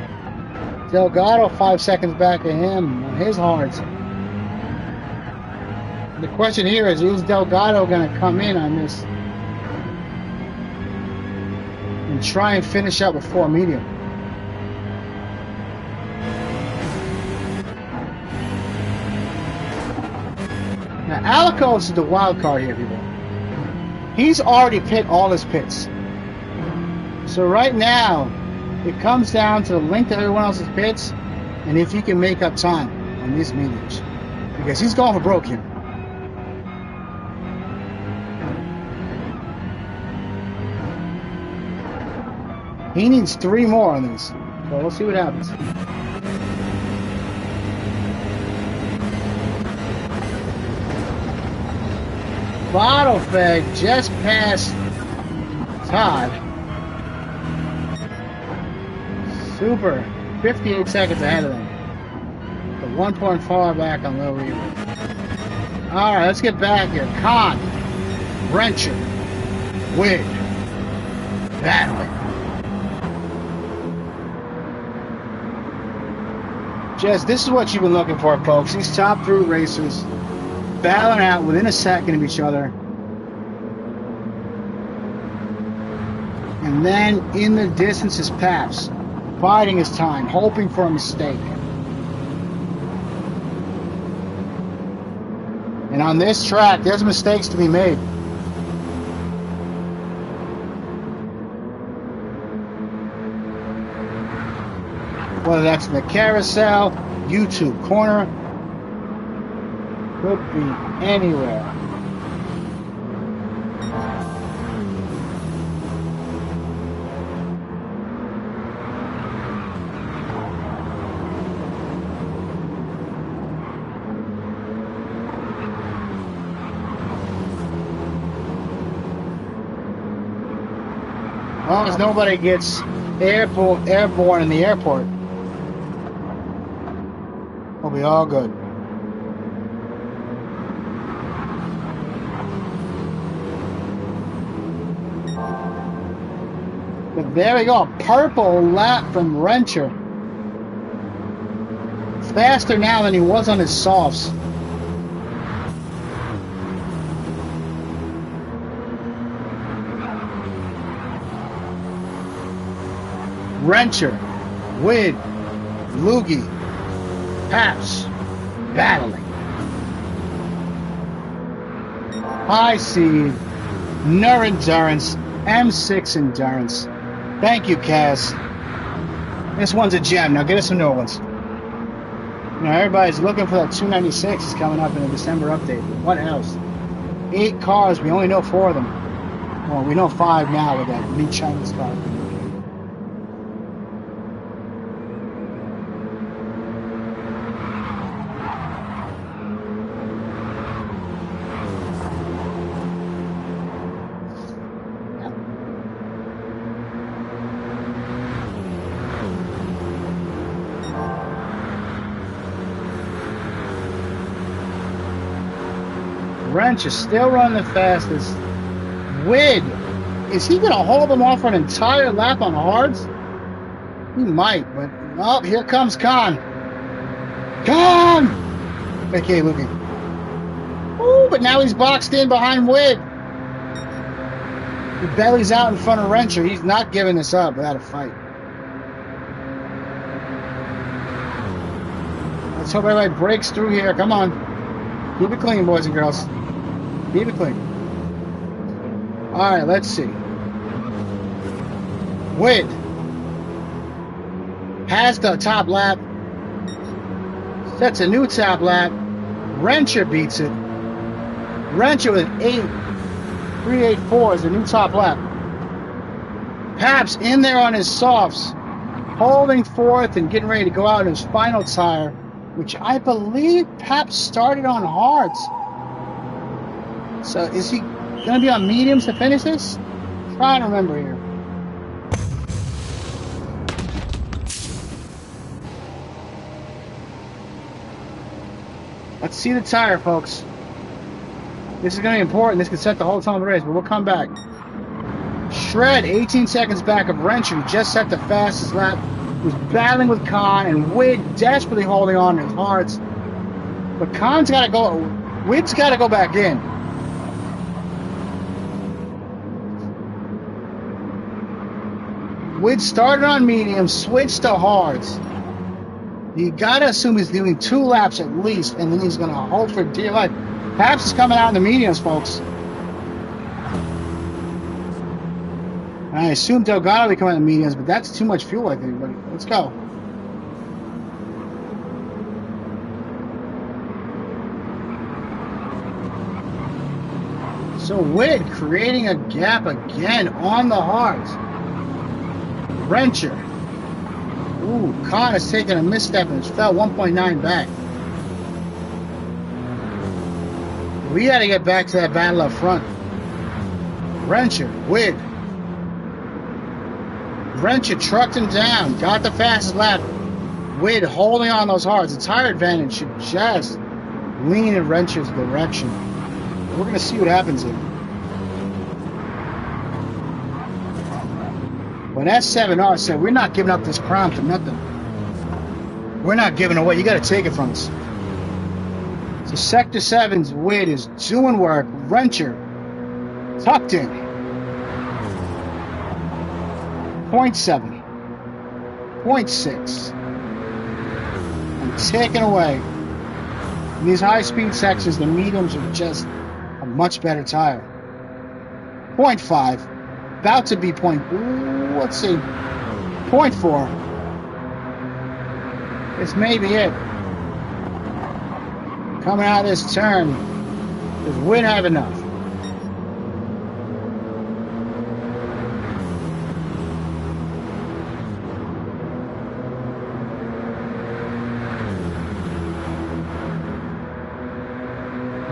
Delgado 5 seconds back of him on his hards. The question here is Delgado going to come in on this and try and finish up with 4 medium? Now, Alicos is the wild card here, people. He's already pit all his pits. So right now, it comes down to the length of everyone else's pits and if he can make up time on these mediums. Because he's going for broke here. He needs 3 more on this. So we'll see what happens. Bottle fag just past Todd. Super. 58 seconds ahead of them. But 1.4 back on low relay. Alright, let's get back here. Khan. Wrencher. Wig. Battling. Jess, this is what you've been looking for, folks. These top 3 racers battling out within a second of each other. And then in the distance is Pabst, biding his time, hoping for a mistake. And on this track, there's mistakes to be made. Whether that's in the carousel, YouTube corner, could be anywhere. long as nobody gets airborne in the airport, we'll be all good. But there we go, a purple lap from Wrencher. Faster now than he was on his softs. Wrencher, Wid, Loogie, Paps, battling. High seed, Nur Endurance, M6 Endurance. Thank you, Kaz. This one's a gem. Now get us some new ones. You know, everybody's looking for that 296. It's coming up in the December update. But what else? 8 cars. We only know 4 of them. Well, we know 5 now with that new Chinese car. Wrench is still running the fastest. Wid, is he going to hold him off for an entire lap on hards? He might, but oh, here comes Khan. Khan! Okay, looking. Ooh, but now he's boxed in behind Wid. The belly's out in front of Wrencher. He's not giving this up without a fight. Let's hope everybody breaks through here. Come on. Keep it clean, boys and girls. Keep it clean. Alright, let's see. Wid has the top lap. Sets a new top lap. Wrencher beats it. Wrencher with 8.384 is the new top lap. Paps in there on his softs, holding fourth and getting ready to go out in his final tire, which I believe Paps started on hards. So is he going to be on mediums to finish this? I'm trying to remember here. Let's see the tire, folks. This is going to be important. This could set the whole tone of the race, but we'll come back. Shred, 18 seconds back of Wrencher, who just set the fastest lap. Was battling with Khan, and Wid desperately holding on to his hards. But Khan's got to go. Wid's got to go back in. Wid started on medium, switched to hards. You gotta assume he's doing 2 laps at least, and then he's gonna hold for dear life. Paps is coming out in the mediums, folks. I assume Delgado will be coming out in the mediums, but that's too much fuel, I think. But let's go. So Wid creating a gap again on the hards. Wrencher. Ooh, Khan has taken a misstep and has fell 1.9 back. We got to get back to that battle up front. Wrencher, Wid. Wrencher trucked him down, got the fastest lap. Wid holding on those hards. The tire advantage should just lean in Wrencher's direction. We're going to see what happens here. When S7R said, we're not giving up this crown for nothing. We're not giving away. You got to take it from us. So Sector 7's Wid is doing work. Wrencher tucked in. 0.7. 0.6. And taken away. In these high-speed sections, the mediums are just a much better tire. 0.5. About to be let's see, 0.4. This may be it. Coming out of this turn, does Wid have enough?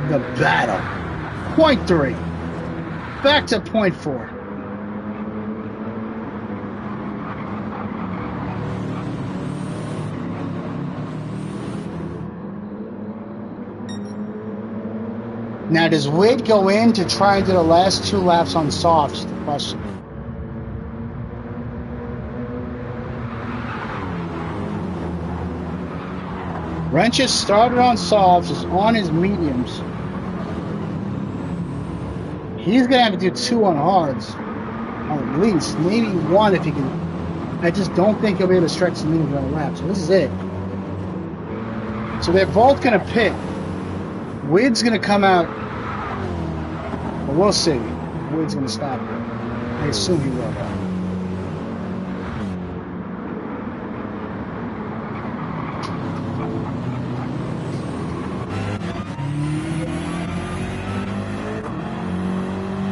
The battle. 0.3. Back to 0.4. Now, does Wade go in to try and do the last 2 laps on softs? The question. Wrench has started on softs, is on his mediums. He's going to have to do 2 on hards. Or at least, maybe 1 if he can. I just don't think he'll be able to stretch the mediums on a lap. So this is it. So they're both going to pit. Wade's going to come out. Well, we'll see. Wade's going to stop. I assume he will.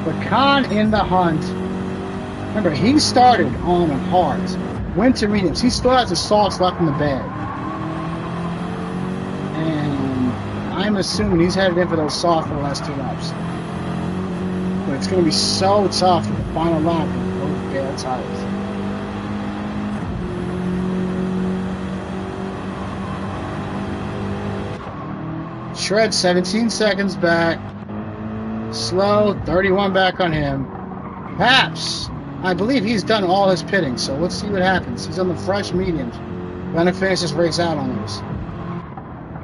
But Khan in the hunt. Remember, he started on hards. Went to mediums. He still has the softs left in the bag. And I'm assuming he's headed in for those soft for the last 2 laps. But it's going to be so tough in the final lap with both bad tires. Shred 17 seconds back. Slow, 31 back on him. Paps, I believe he's done all his pitting, so let's see what happens. He's on the fresh mediums. Gonna finish this race out on this.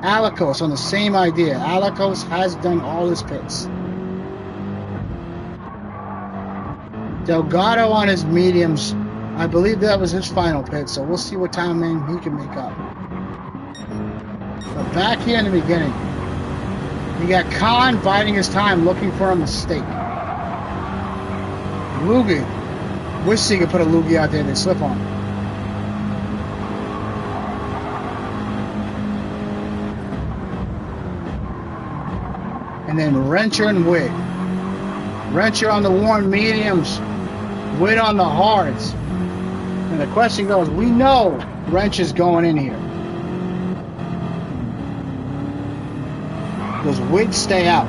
Alikos on the same idea. Alikos has done all his pits. Delgado on his mediums. I believe that was his final pit, so we'll see what time he can make up. But back here in the beginning, you got Khan biding his time looking for a mistake. Loogie. Wish he could put a loogie out there and slip on. And then Wrencher and Witt. Wrencher on the worn mediums. Witt on the hards. And the question goes, we know Wrench is going in here. Does Witt stay out?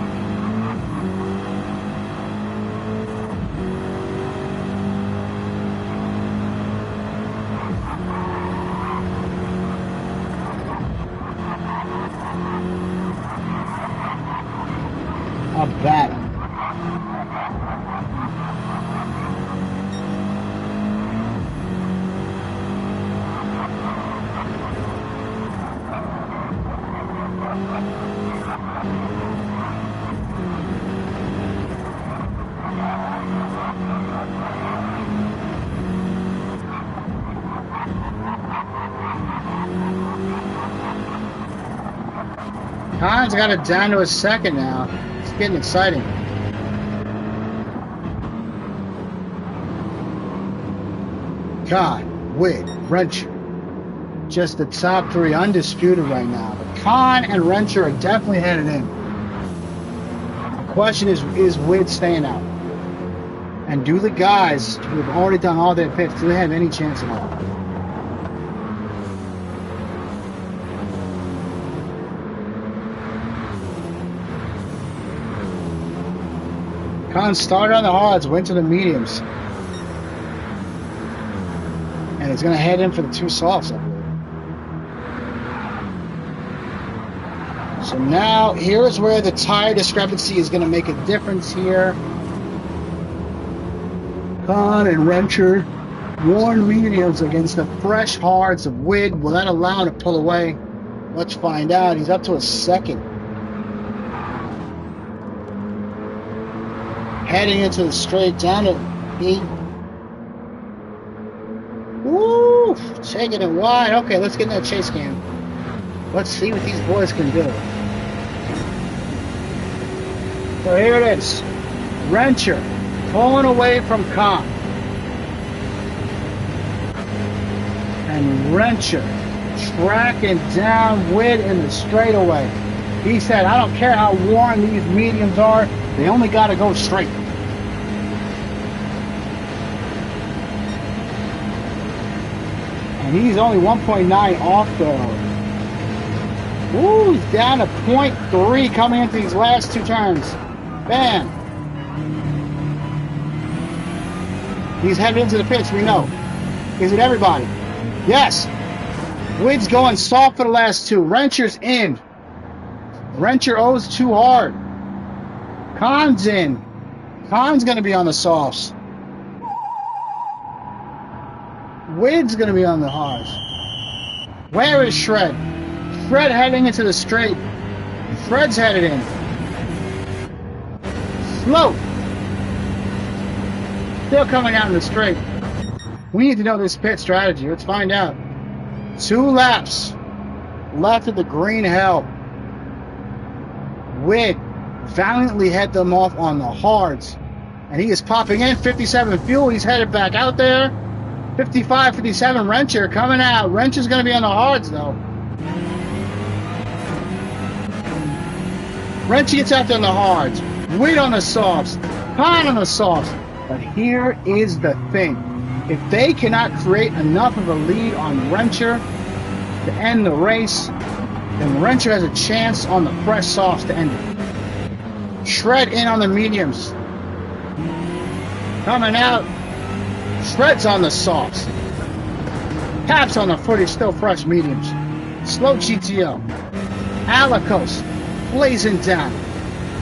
A battle. Khan's got it down to a second now. It's getting exciting. Khan, Witt, Wrencher. Just the top 3 undisputed right now. But Khan and Wrencher are definitely headed in. The question is Witt staying out? And do the guys who have already done all their pits, do they have any chance at all? Khan started on the hards, went to the mediums. And it's going to head in for the 2 softs, I believe. So now, here's where the tire discrepancy is going to make a difference here. Khan and Wrencher, worn mediums against the fresh hards of Witt. Will that allow him to pull away? Let's find out. He's up to a second. Heading into the straight down at 8. Woo! Taking it wide. Okay, let's get in that chase cam. Let's see what these boys can do. So here it is. Wrencher pulling away from Khan. And Wrencher tracking down Witt in the straightaway. He said, I don't care how worn these mediums are, they only got to go straight. And he's only 1.9 off though. Ooh, he's down to 0.3 coming into these last 2 turns. Bam. He's headed into the pits, we know. Is it everybody? Yes. Witt's going soft for the last 2. Wrencher's in. Wrencher owes too hard. Khan's in. Khan's going to be on the softs. Wid's going to be on the hards. Where is Shred? Shred heading into the straight. Shred's headed in. Slow. Still coming out in the straight. We need to know this pit strategy. Let's find out. 2 laps left of the green hell. Wid valiantly head them off on the hards. And he is popping in. 57 fuel. He's headed back out there. 55, 57 Wrencher coming out. Wrencher's going to be on the hards though. Wrencher gets out there on the hards. Wid on the softs. Khan on the softs. But here is the thing. If they cannot create enough of a lead on Wrencher to end the race, then Wrencher has a chance on the fresh softs to end it. Shred in on the mediums. Coming out. Shred's on the softs. Taps on the footy, still fresh mediums. Slow GTO. Alicos blazing down.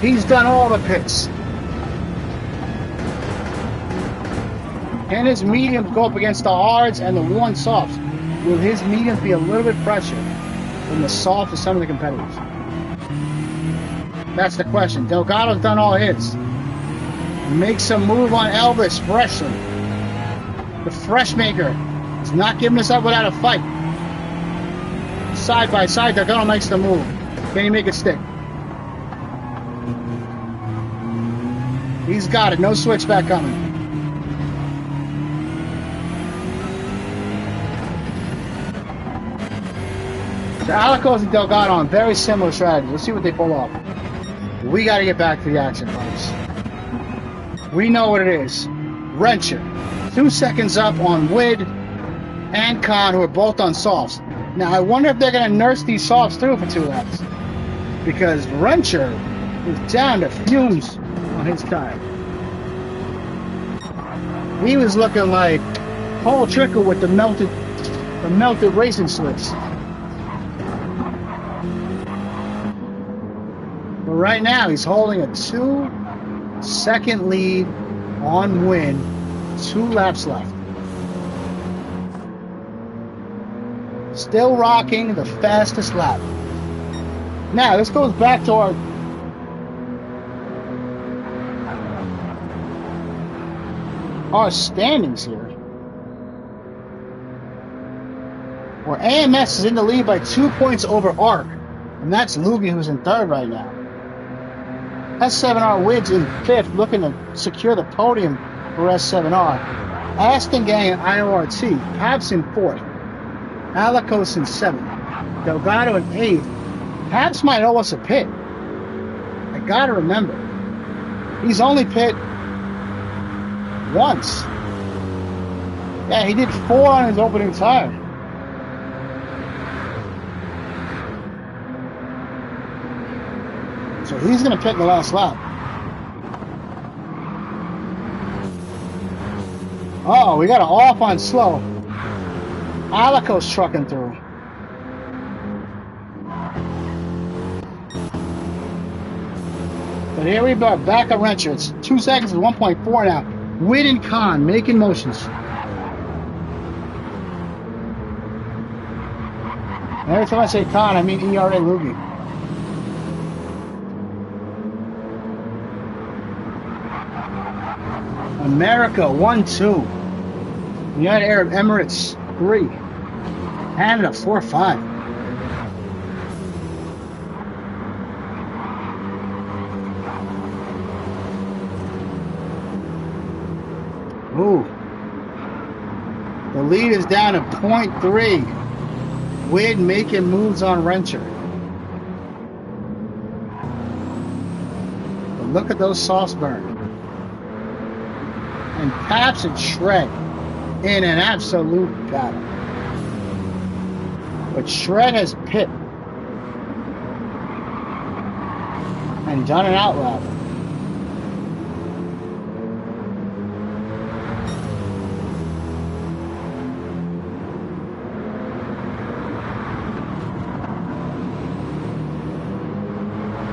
He's done all the pits. Can his mediums go up against the hards and the 1 softs? Will his mediums be a little bit fresher than the soft of some of the competitors? That's the question. Delgado's done all his. Makes a move on Elvis freshly. The fresh maker is not giving us up without a fight. Side by side, Delgado makes the move. Can he make it stick? He's got it. No switchback coming. So Alicos and Delgado on very similar strategies. Let's see what they pull off. We got to get back to the action, folks. We know what it is. Wrencher. 2 seconds up on Wid and Khan, who are both on softs. Now, I wonder if they're going to nurse these softs through for 2 laps. Because Wrencher is down to fumes on his tire. He was looking like Paul Trickle with the melted racing slicks. But right now, he's holding a 2-second lead on Win. 2 laps left. Still rocking the fastest lap. Now, this goes back to our standings here. Where AMS is in the lead by 2 points over ARC. And that's Lugie, who's in 3rd right now. S7R Wid's in 5th, looking to secure the podium for S7R. Aston Gang and IORT. Habs in 4th. Alicos in 7th. Delgado in 8th. Habs might owe us a pit. I gotta remember. He's only pit once. Yeah, he did 4 on his opening tire. So he's gonna pit in the last lap. Oh, we got an off on slow. Alicos trucking through. But here we are, back at Wrencher. It's 2 seconds and 1.4 now. Wid and Khan making motions. And every time I say Khan, I mean ERA Lugie. America 1-2. United Arab Emirates 3. Canada 4-5. Ooh. The lead is down to 0.3. Wid making moves on Wrencher. But look at those sauce burn. And Paps and Shred in an absolute battle. But Shred has pit and done an outlap.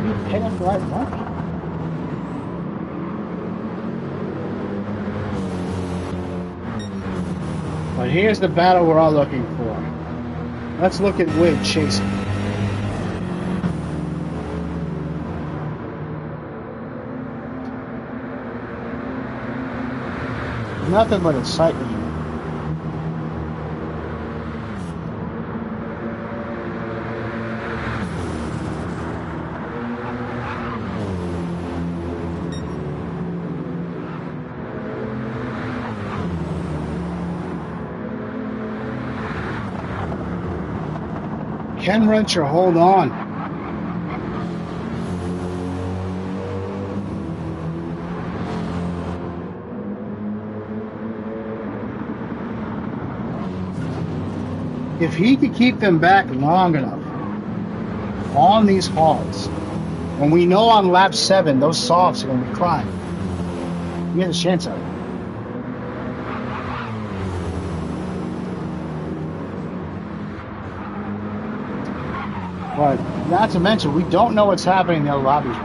You pit him right front. But here's the battle we're all looking for. Let's look at Wade chasing. Nothing but excitement. Can Wrencher hold on? If he could keep them back long enough on these hards, and we know on lap 7 those softs are going to be crying, he has a chance of it. But not to mention, we don't know what's happening in the other lobbies.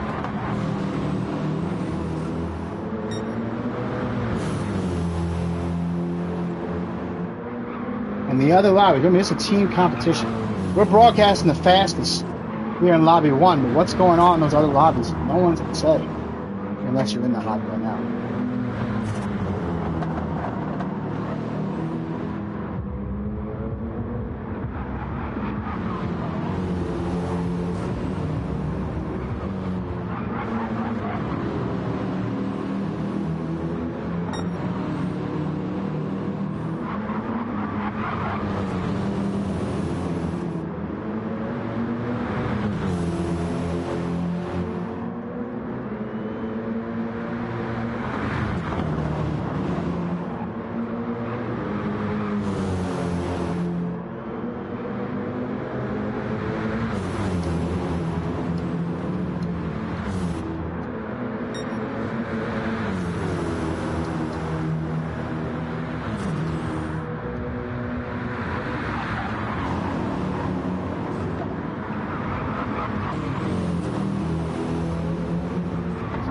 And the other lobby, I mean, it's a team competition. We're broadcasting the fastest here in lobby 1, but what's going on in those other lobbies, no one can say unless you're in that lobby right now.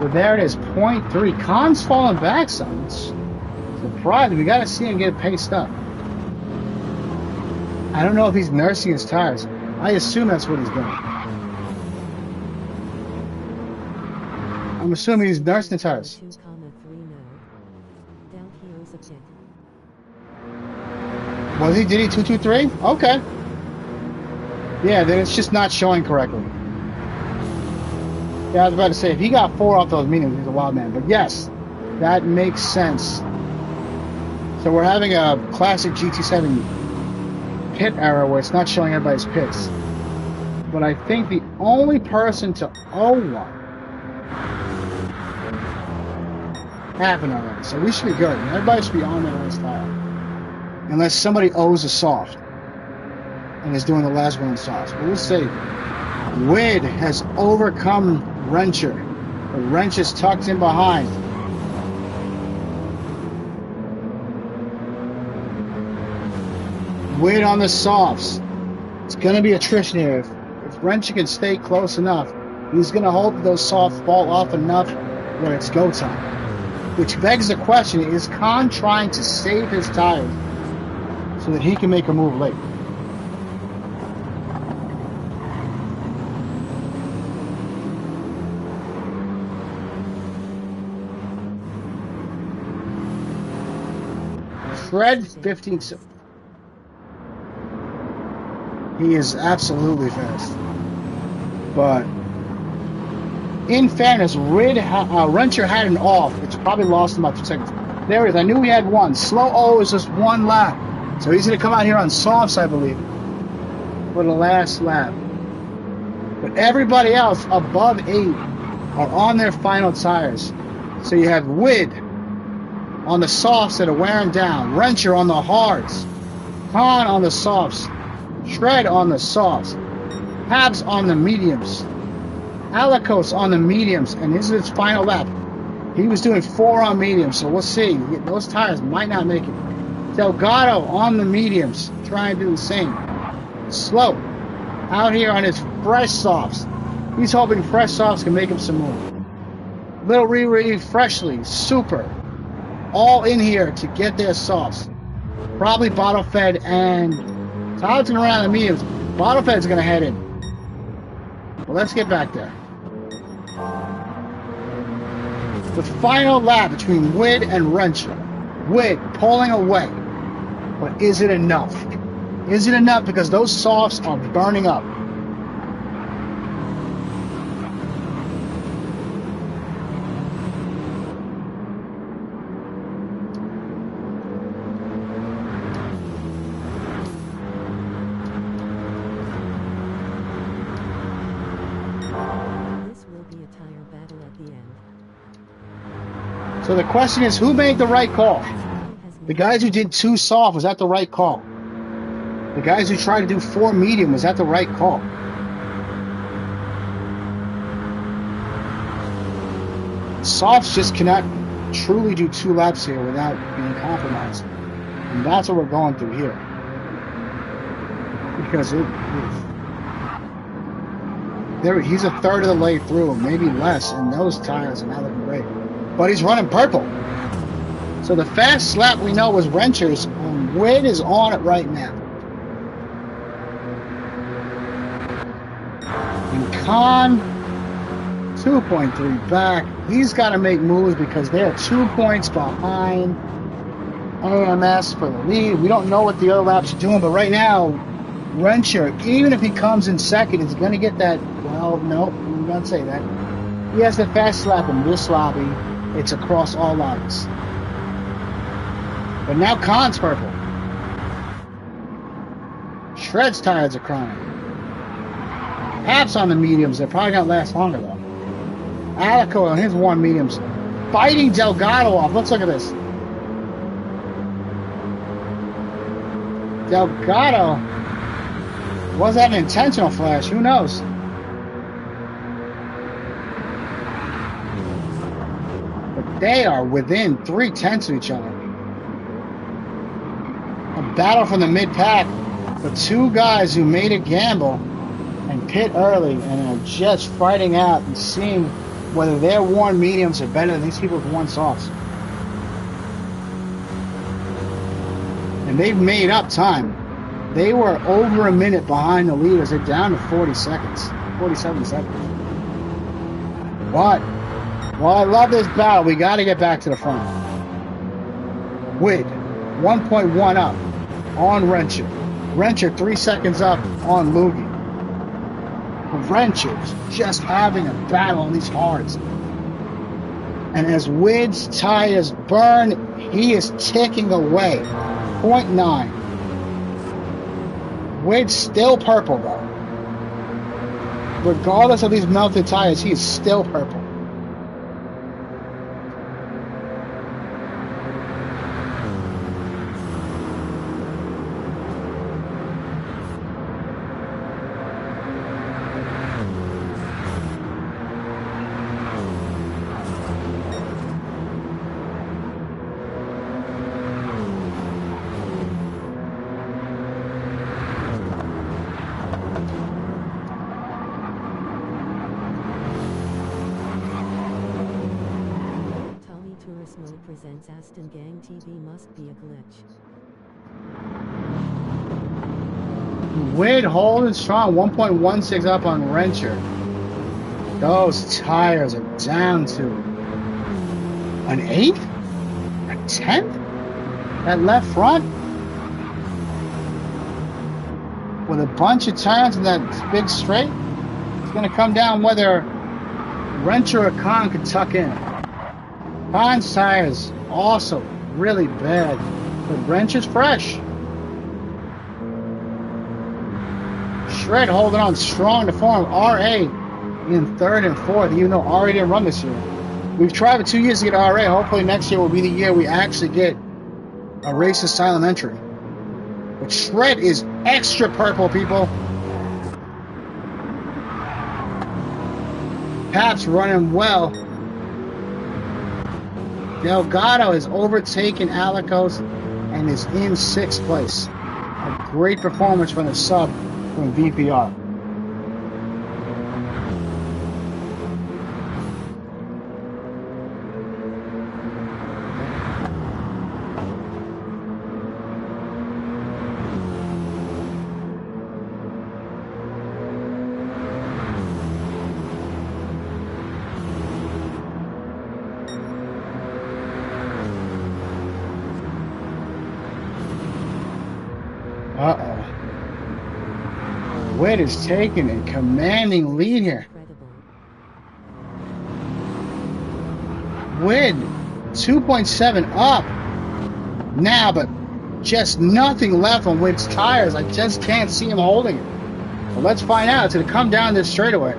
So there it is, 0.3. Khan's falling back some. It's surprising. We got to see him get paced up. I don't know if he's nursing his tires. I assume that's what he's doing. I'm assuming he's nursing the tires. Was he? Did he 223? Okay. Yeah, then it's just not showing correctly. Yeah, I was about to say, if he got 4 off those mediums, he's a wild man. But yes, that makes sense. So we're having a classic GT7 pit error where it's not showing everybody's pits. But I think the only person to owe one happened already. So we should be good. Everybody should be on their last tire. Unless somebody owes a soft and is doing the last one on softs. But we'll see. Wid has overcome Wrencher. The wrench is tucked in behind. Wid on the softs. It's going to be attrition here. If Wrencher can stay close enough, he's going to hope those softs fall off enough where it's go time. Which begs the question, is Khan trying to save his tires so that he can make a move late? Fred 15. He is absolutely fast. But in fairness, Wrencher had an off, which probably lost him about 2 seconds. There he is. I knew he had one. Slow O is just one lap. So he's going to come out here on softs, I believe, for the last lap. But everybody else above 8 are on their final tires. So you have Wid on the softs that are wearing down, Wrencher on the hards, Khan on the softs, Shred on the softs, Habs on the mediums, Alikos on the mediums, and this is his final lap. He was doing 4 on mediums, so we'll see. Those tires might not make it. Delgado on the mediums, trying to do the same. Slow out here on his fresh softs. He's hoping fresh softs can make him some more. Little Riri, Freshly, Super, all in here to get their softs. Probably bottle fed and Todd's gonna run out of the mediums. Bottle fed's gonna head in. But let's get back there. The final lap between Wid and Wrencher. Wid pulling away. But is it enough? Is it enough? Because those softs are burning up. This will be a tire battle at the end. So the question is, who made the right call? The guys who did 2 soft, was that the right call? The guys who tried to do 4 medium, was that the right call? Softs just cannot truly do 2 laps here without being compromised. And that's what we're going through here. Because he's a third of the way through, maybe less, and those tires are not looking great. But he's running purple. So the fast lap we know was Wrencher's, and Wid is on it right now. And Khan, 2.3 back. He's got to make moves because they're 2 points behind AMS for the lead. We don't know what the other laps are doing, but right now, Wrencher, even if he comes in second, is going to get that. Well, no, I'm not say that. He has the fast lap in this lobby. It's across all lobbies. But now Khan's purple. Shred's tires are crying. Paps on the mediums. They're probably going to last longer, though. Alico on his 1 mediums. Fighting Delgado off. Let's look at this. Delgado. Was that an intentional flash? Who knows? But they are within 3/10 of each other. A battle from the mid-pack. The 2 guys who made a gamble and pit early and are just fighting out and seeing whether their worn mediums are better than these people with worn softs. And they've made up time. They were over a minute behind the leaders. They're down to 40 seconds, 47 seconds. But, while I love this battle, we got to get back to the front. Wid, 1.1 up on Wrencher. Wrencher 3 seconds up on Loogie. Wrencher's just having a battle on these hards. And as Wid's tires burn, he is ticking away. 0.9. Wid's still purple, though. Regardless of these melted tires, he is still purple. Presents Aston Gang TV must be a glitch. Wid holding strong, 1.16 up on Wrencher. Those tires are down to an 8th? A 10th? That left front? With a bunch of turns in that big straight? It's going to come down whether Wrencher or Khan could tuck in. Khan's tires also really bad, but Wrencher's fresh. Shred holding on strong to form. RA in 3rd and 4th, even though RA didn't run this year. We've tried for 2 years to get RA. Hopefully next year will be the year we actually get a race asylum entry. But Shred is extra purple, people. Pap's running well. Delgado has overtaken Alicos and is in 6th place. A great performance from the sub from VPR. Uh-oh. Witt is taking a commanding lead here. Incredible. Witt, 2.7 up now, but just nothing left on Witt's tires. I just can't see him holding it. Well, let's find out. It's going to come down this straightaway.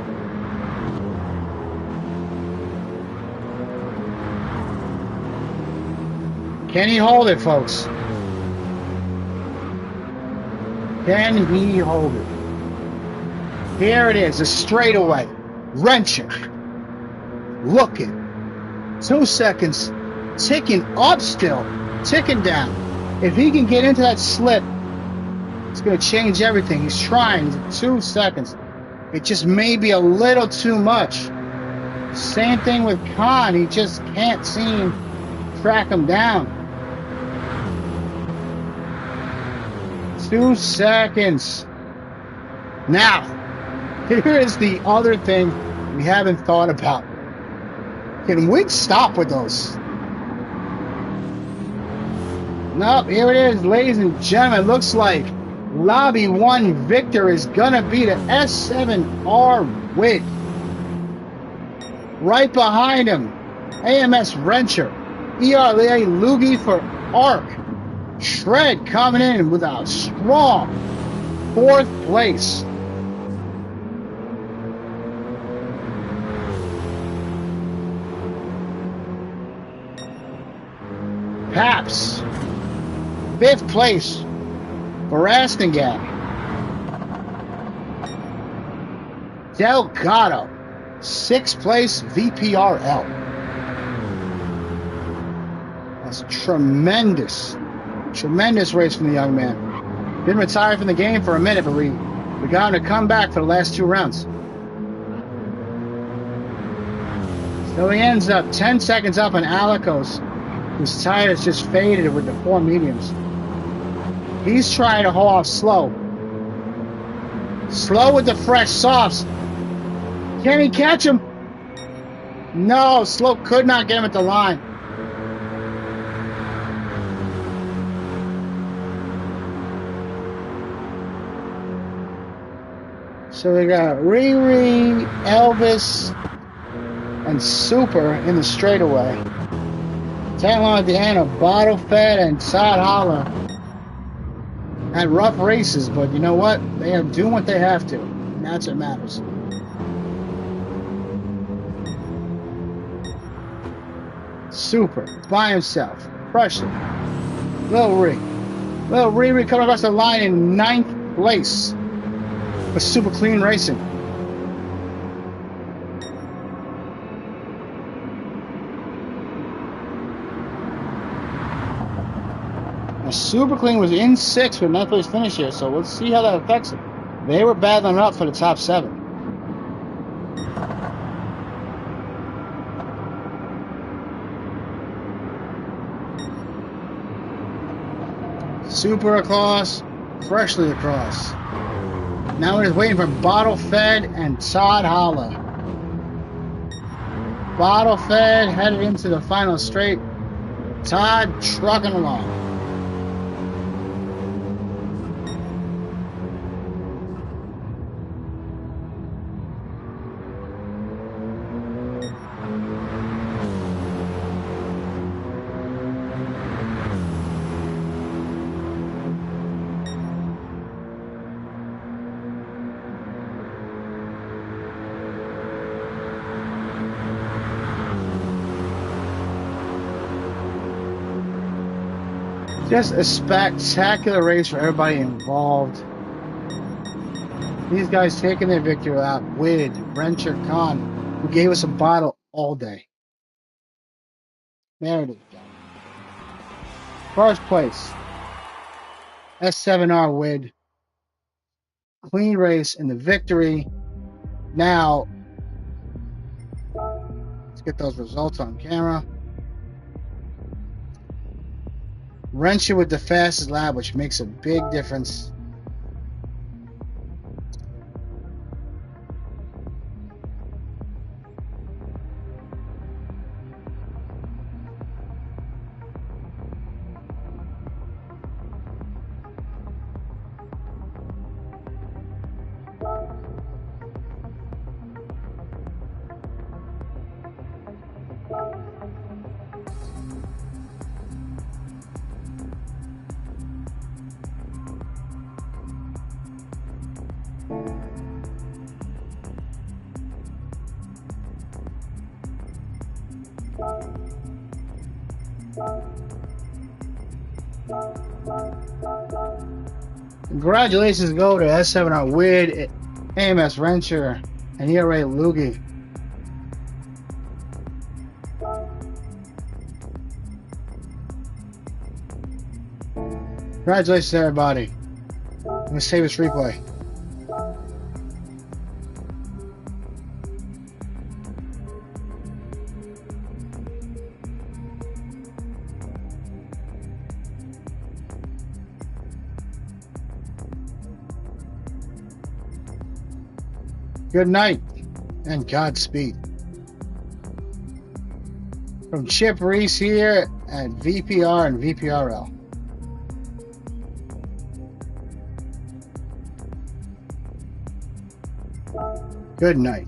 Can he hold it, folks? Can he hold it? Here it is, a straightaway. Wrenching. Looking. 2 seconds. Ticking up still. Ticking down. If he can get into that slip, it's going to change everything. He's trying. He's at 2 seconds. It just may be a little too much. Same thing with Khan. He just can't seem to track him down. 2 seconds. Now, here is the other thing we haven't thought about. Can Witt stop with those? Nope, here it is, ladies and gentlemen. Looks like Lobby 1 Victor is gonna be the S7R Witt. Right behind him, AMS Wrencher, ERLA Loogie for ARC. Shred coming in with a strong 4th place. Paps, 5th place for Astengad. Delgado, 6th place VPRL. That's tremendous race from the young man. Been retired from the game for a minute, but we got him to come back for the last 2 rounds. So he ends up 10 seconds up on Alicos, whose tires just faded with the 4 mediums. He's trying to hold off Slow. Slow with the fresh softs. Can he catch him? No, Slow could not get him at the line. So we got Riri, Elvis, and Super in the straightaway. Tagging along at the end of Bottle Fed and Todd Holler. Had rough races, but you know what? They are doing what they have to. And that's what matters. Super by himself. Crushed it. Lil Riri coming across the line in 9th place. But Super clean racing. Now, Super Clean was in 6th with 9th place finish here, so let's see how that affects it. They were battling up for the top 7. Super across, freshly across. Now we're just waiting for Bottle Fed and Todd Holler. Bottle Fed headed into the final straight. Todd trucking along. Just a spectacular race for everybody involved. These guys taking their victory out. Witt, Wrencher, Khan, who gave us a bottle all day. There it is. 1st place. S7R Witt. Clean race and the victory. Now, let's get those results on camera. Wrencher with the fastest lap, which makes a big difference. Congratulations go to S7R Wid, AMS Rancher, and ERA Loogie. Congratulations, everybody. I'm going to save this replay. Good night and Godspeed. From Chip Reese here at VPR and VPRL. Good night.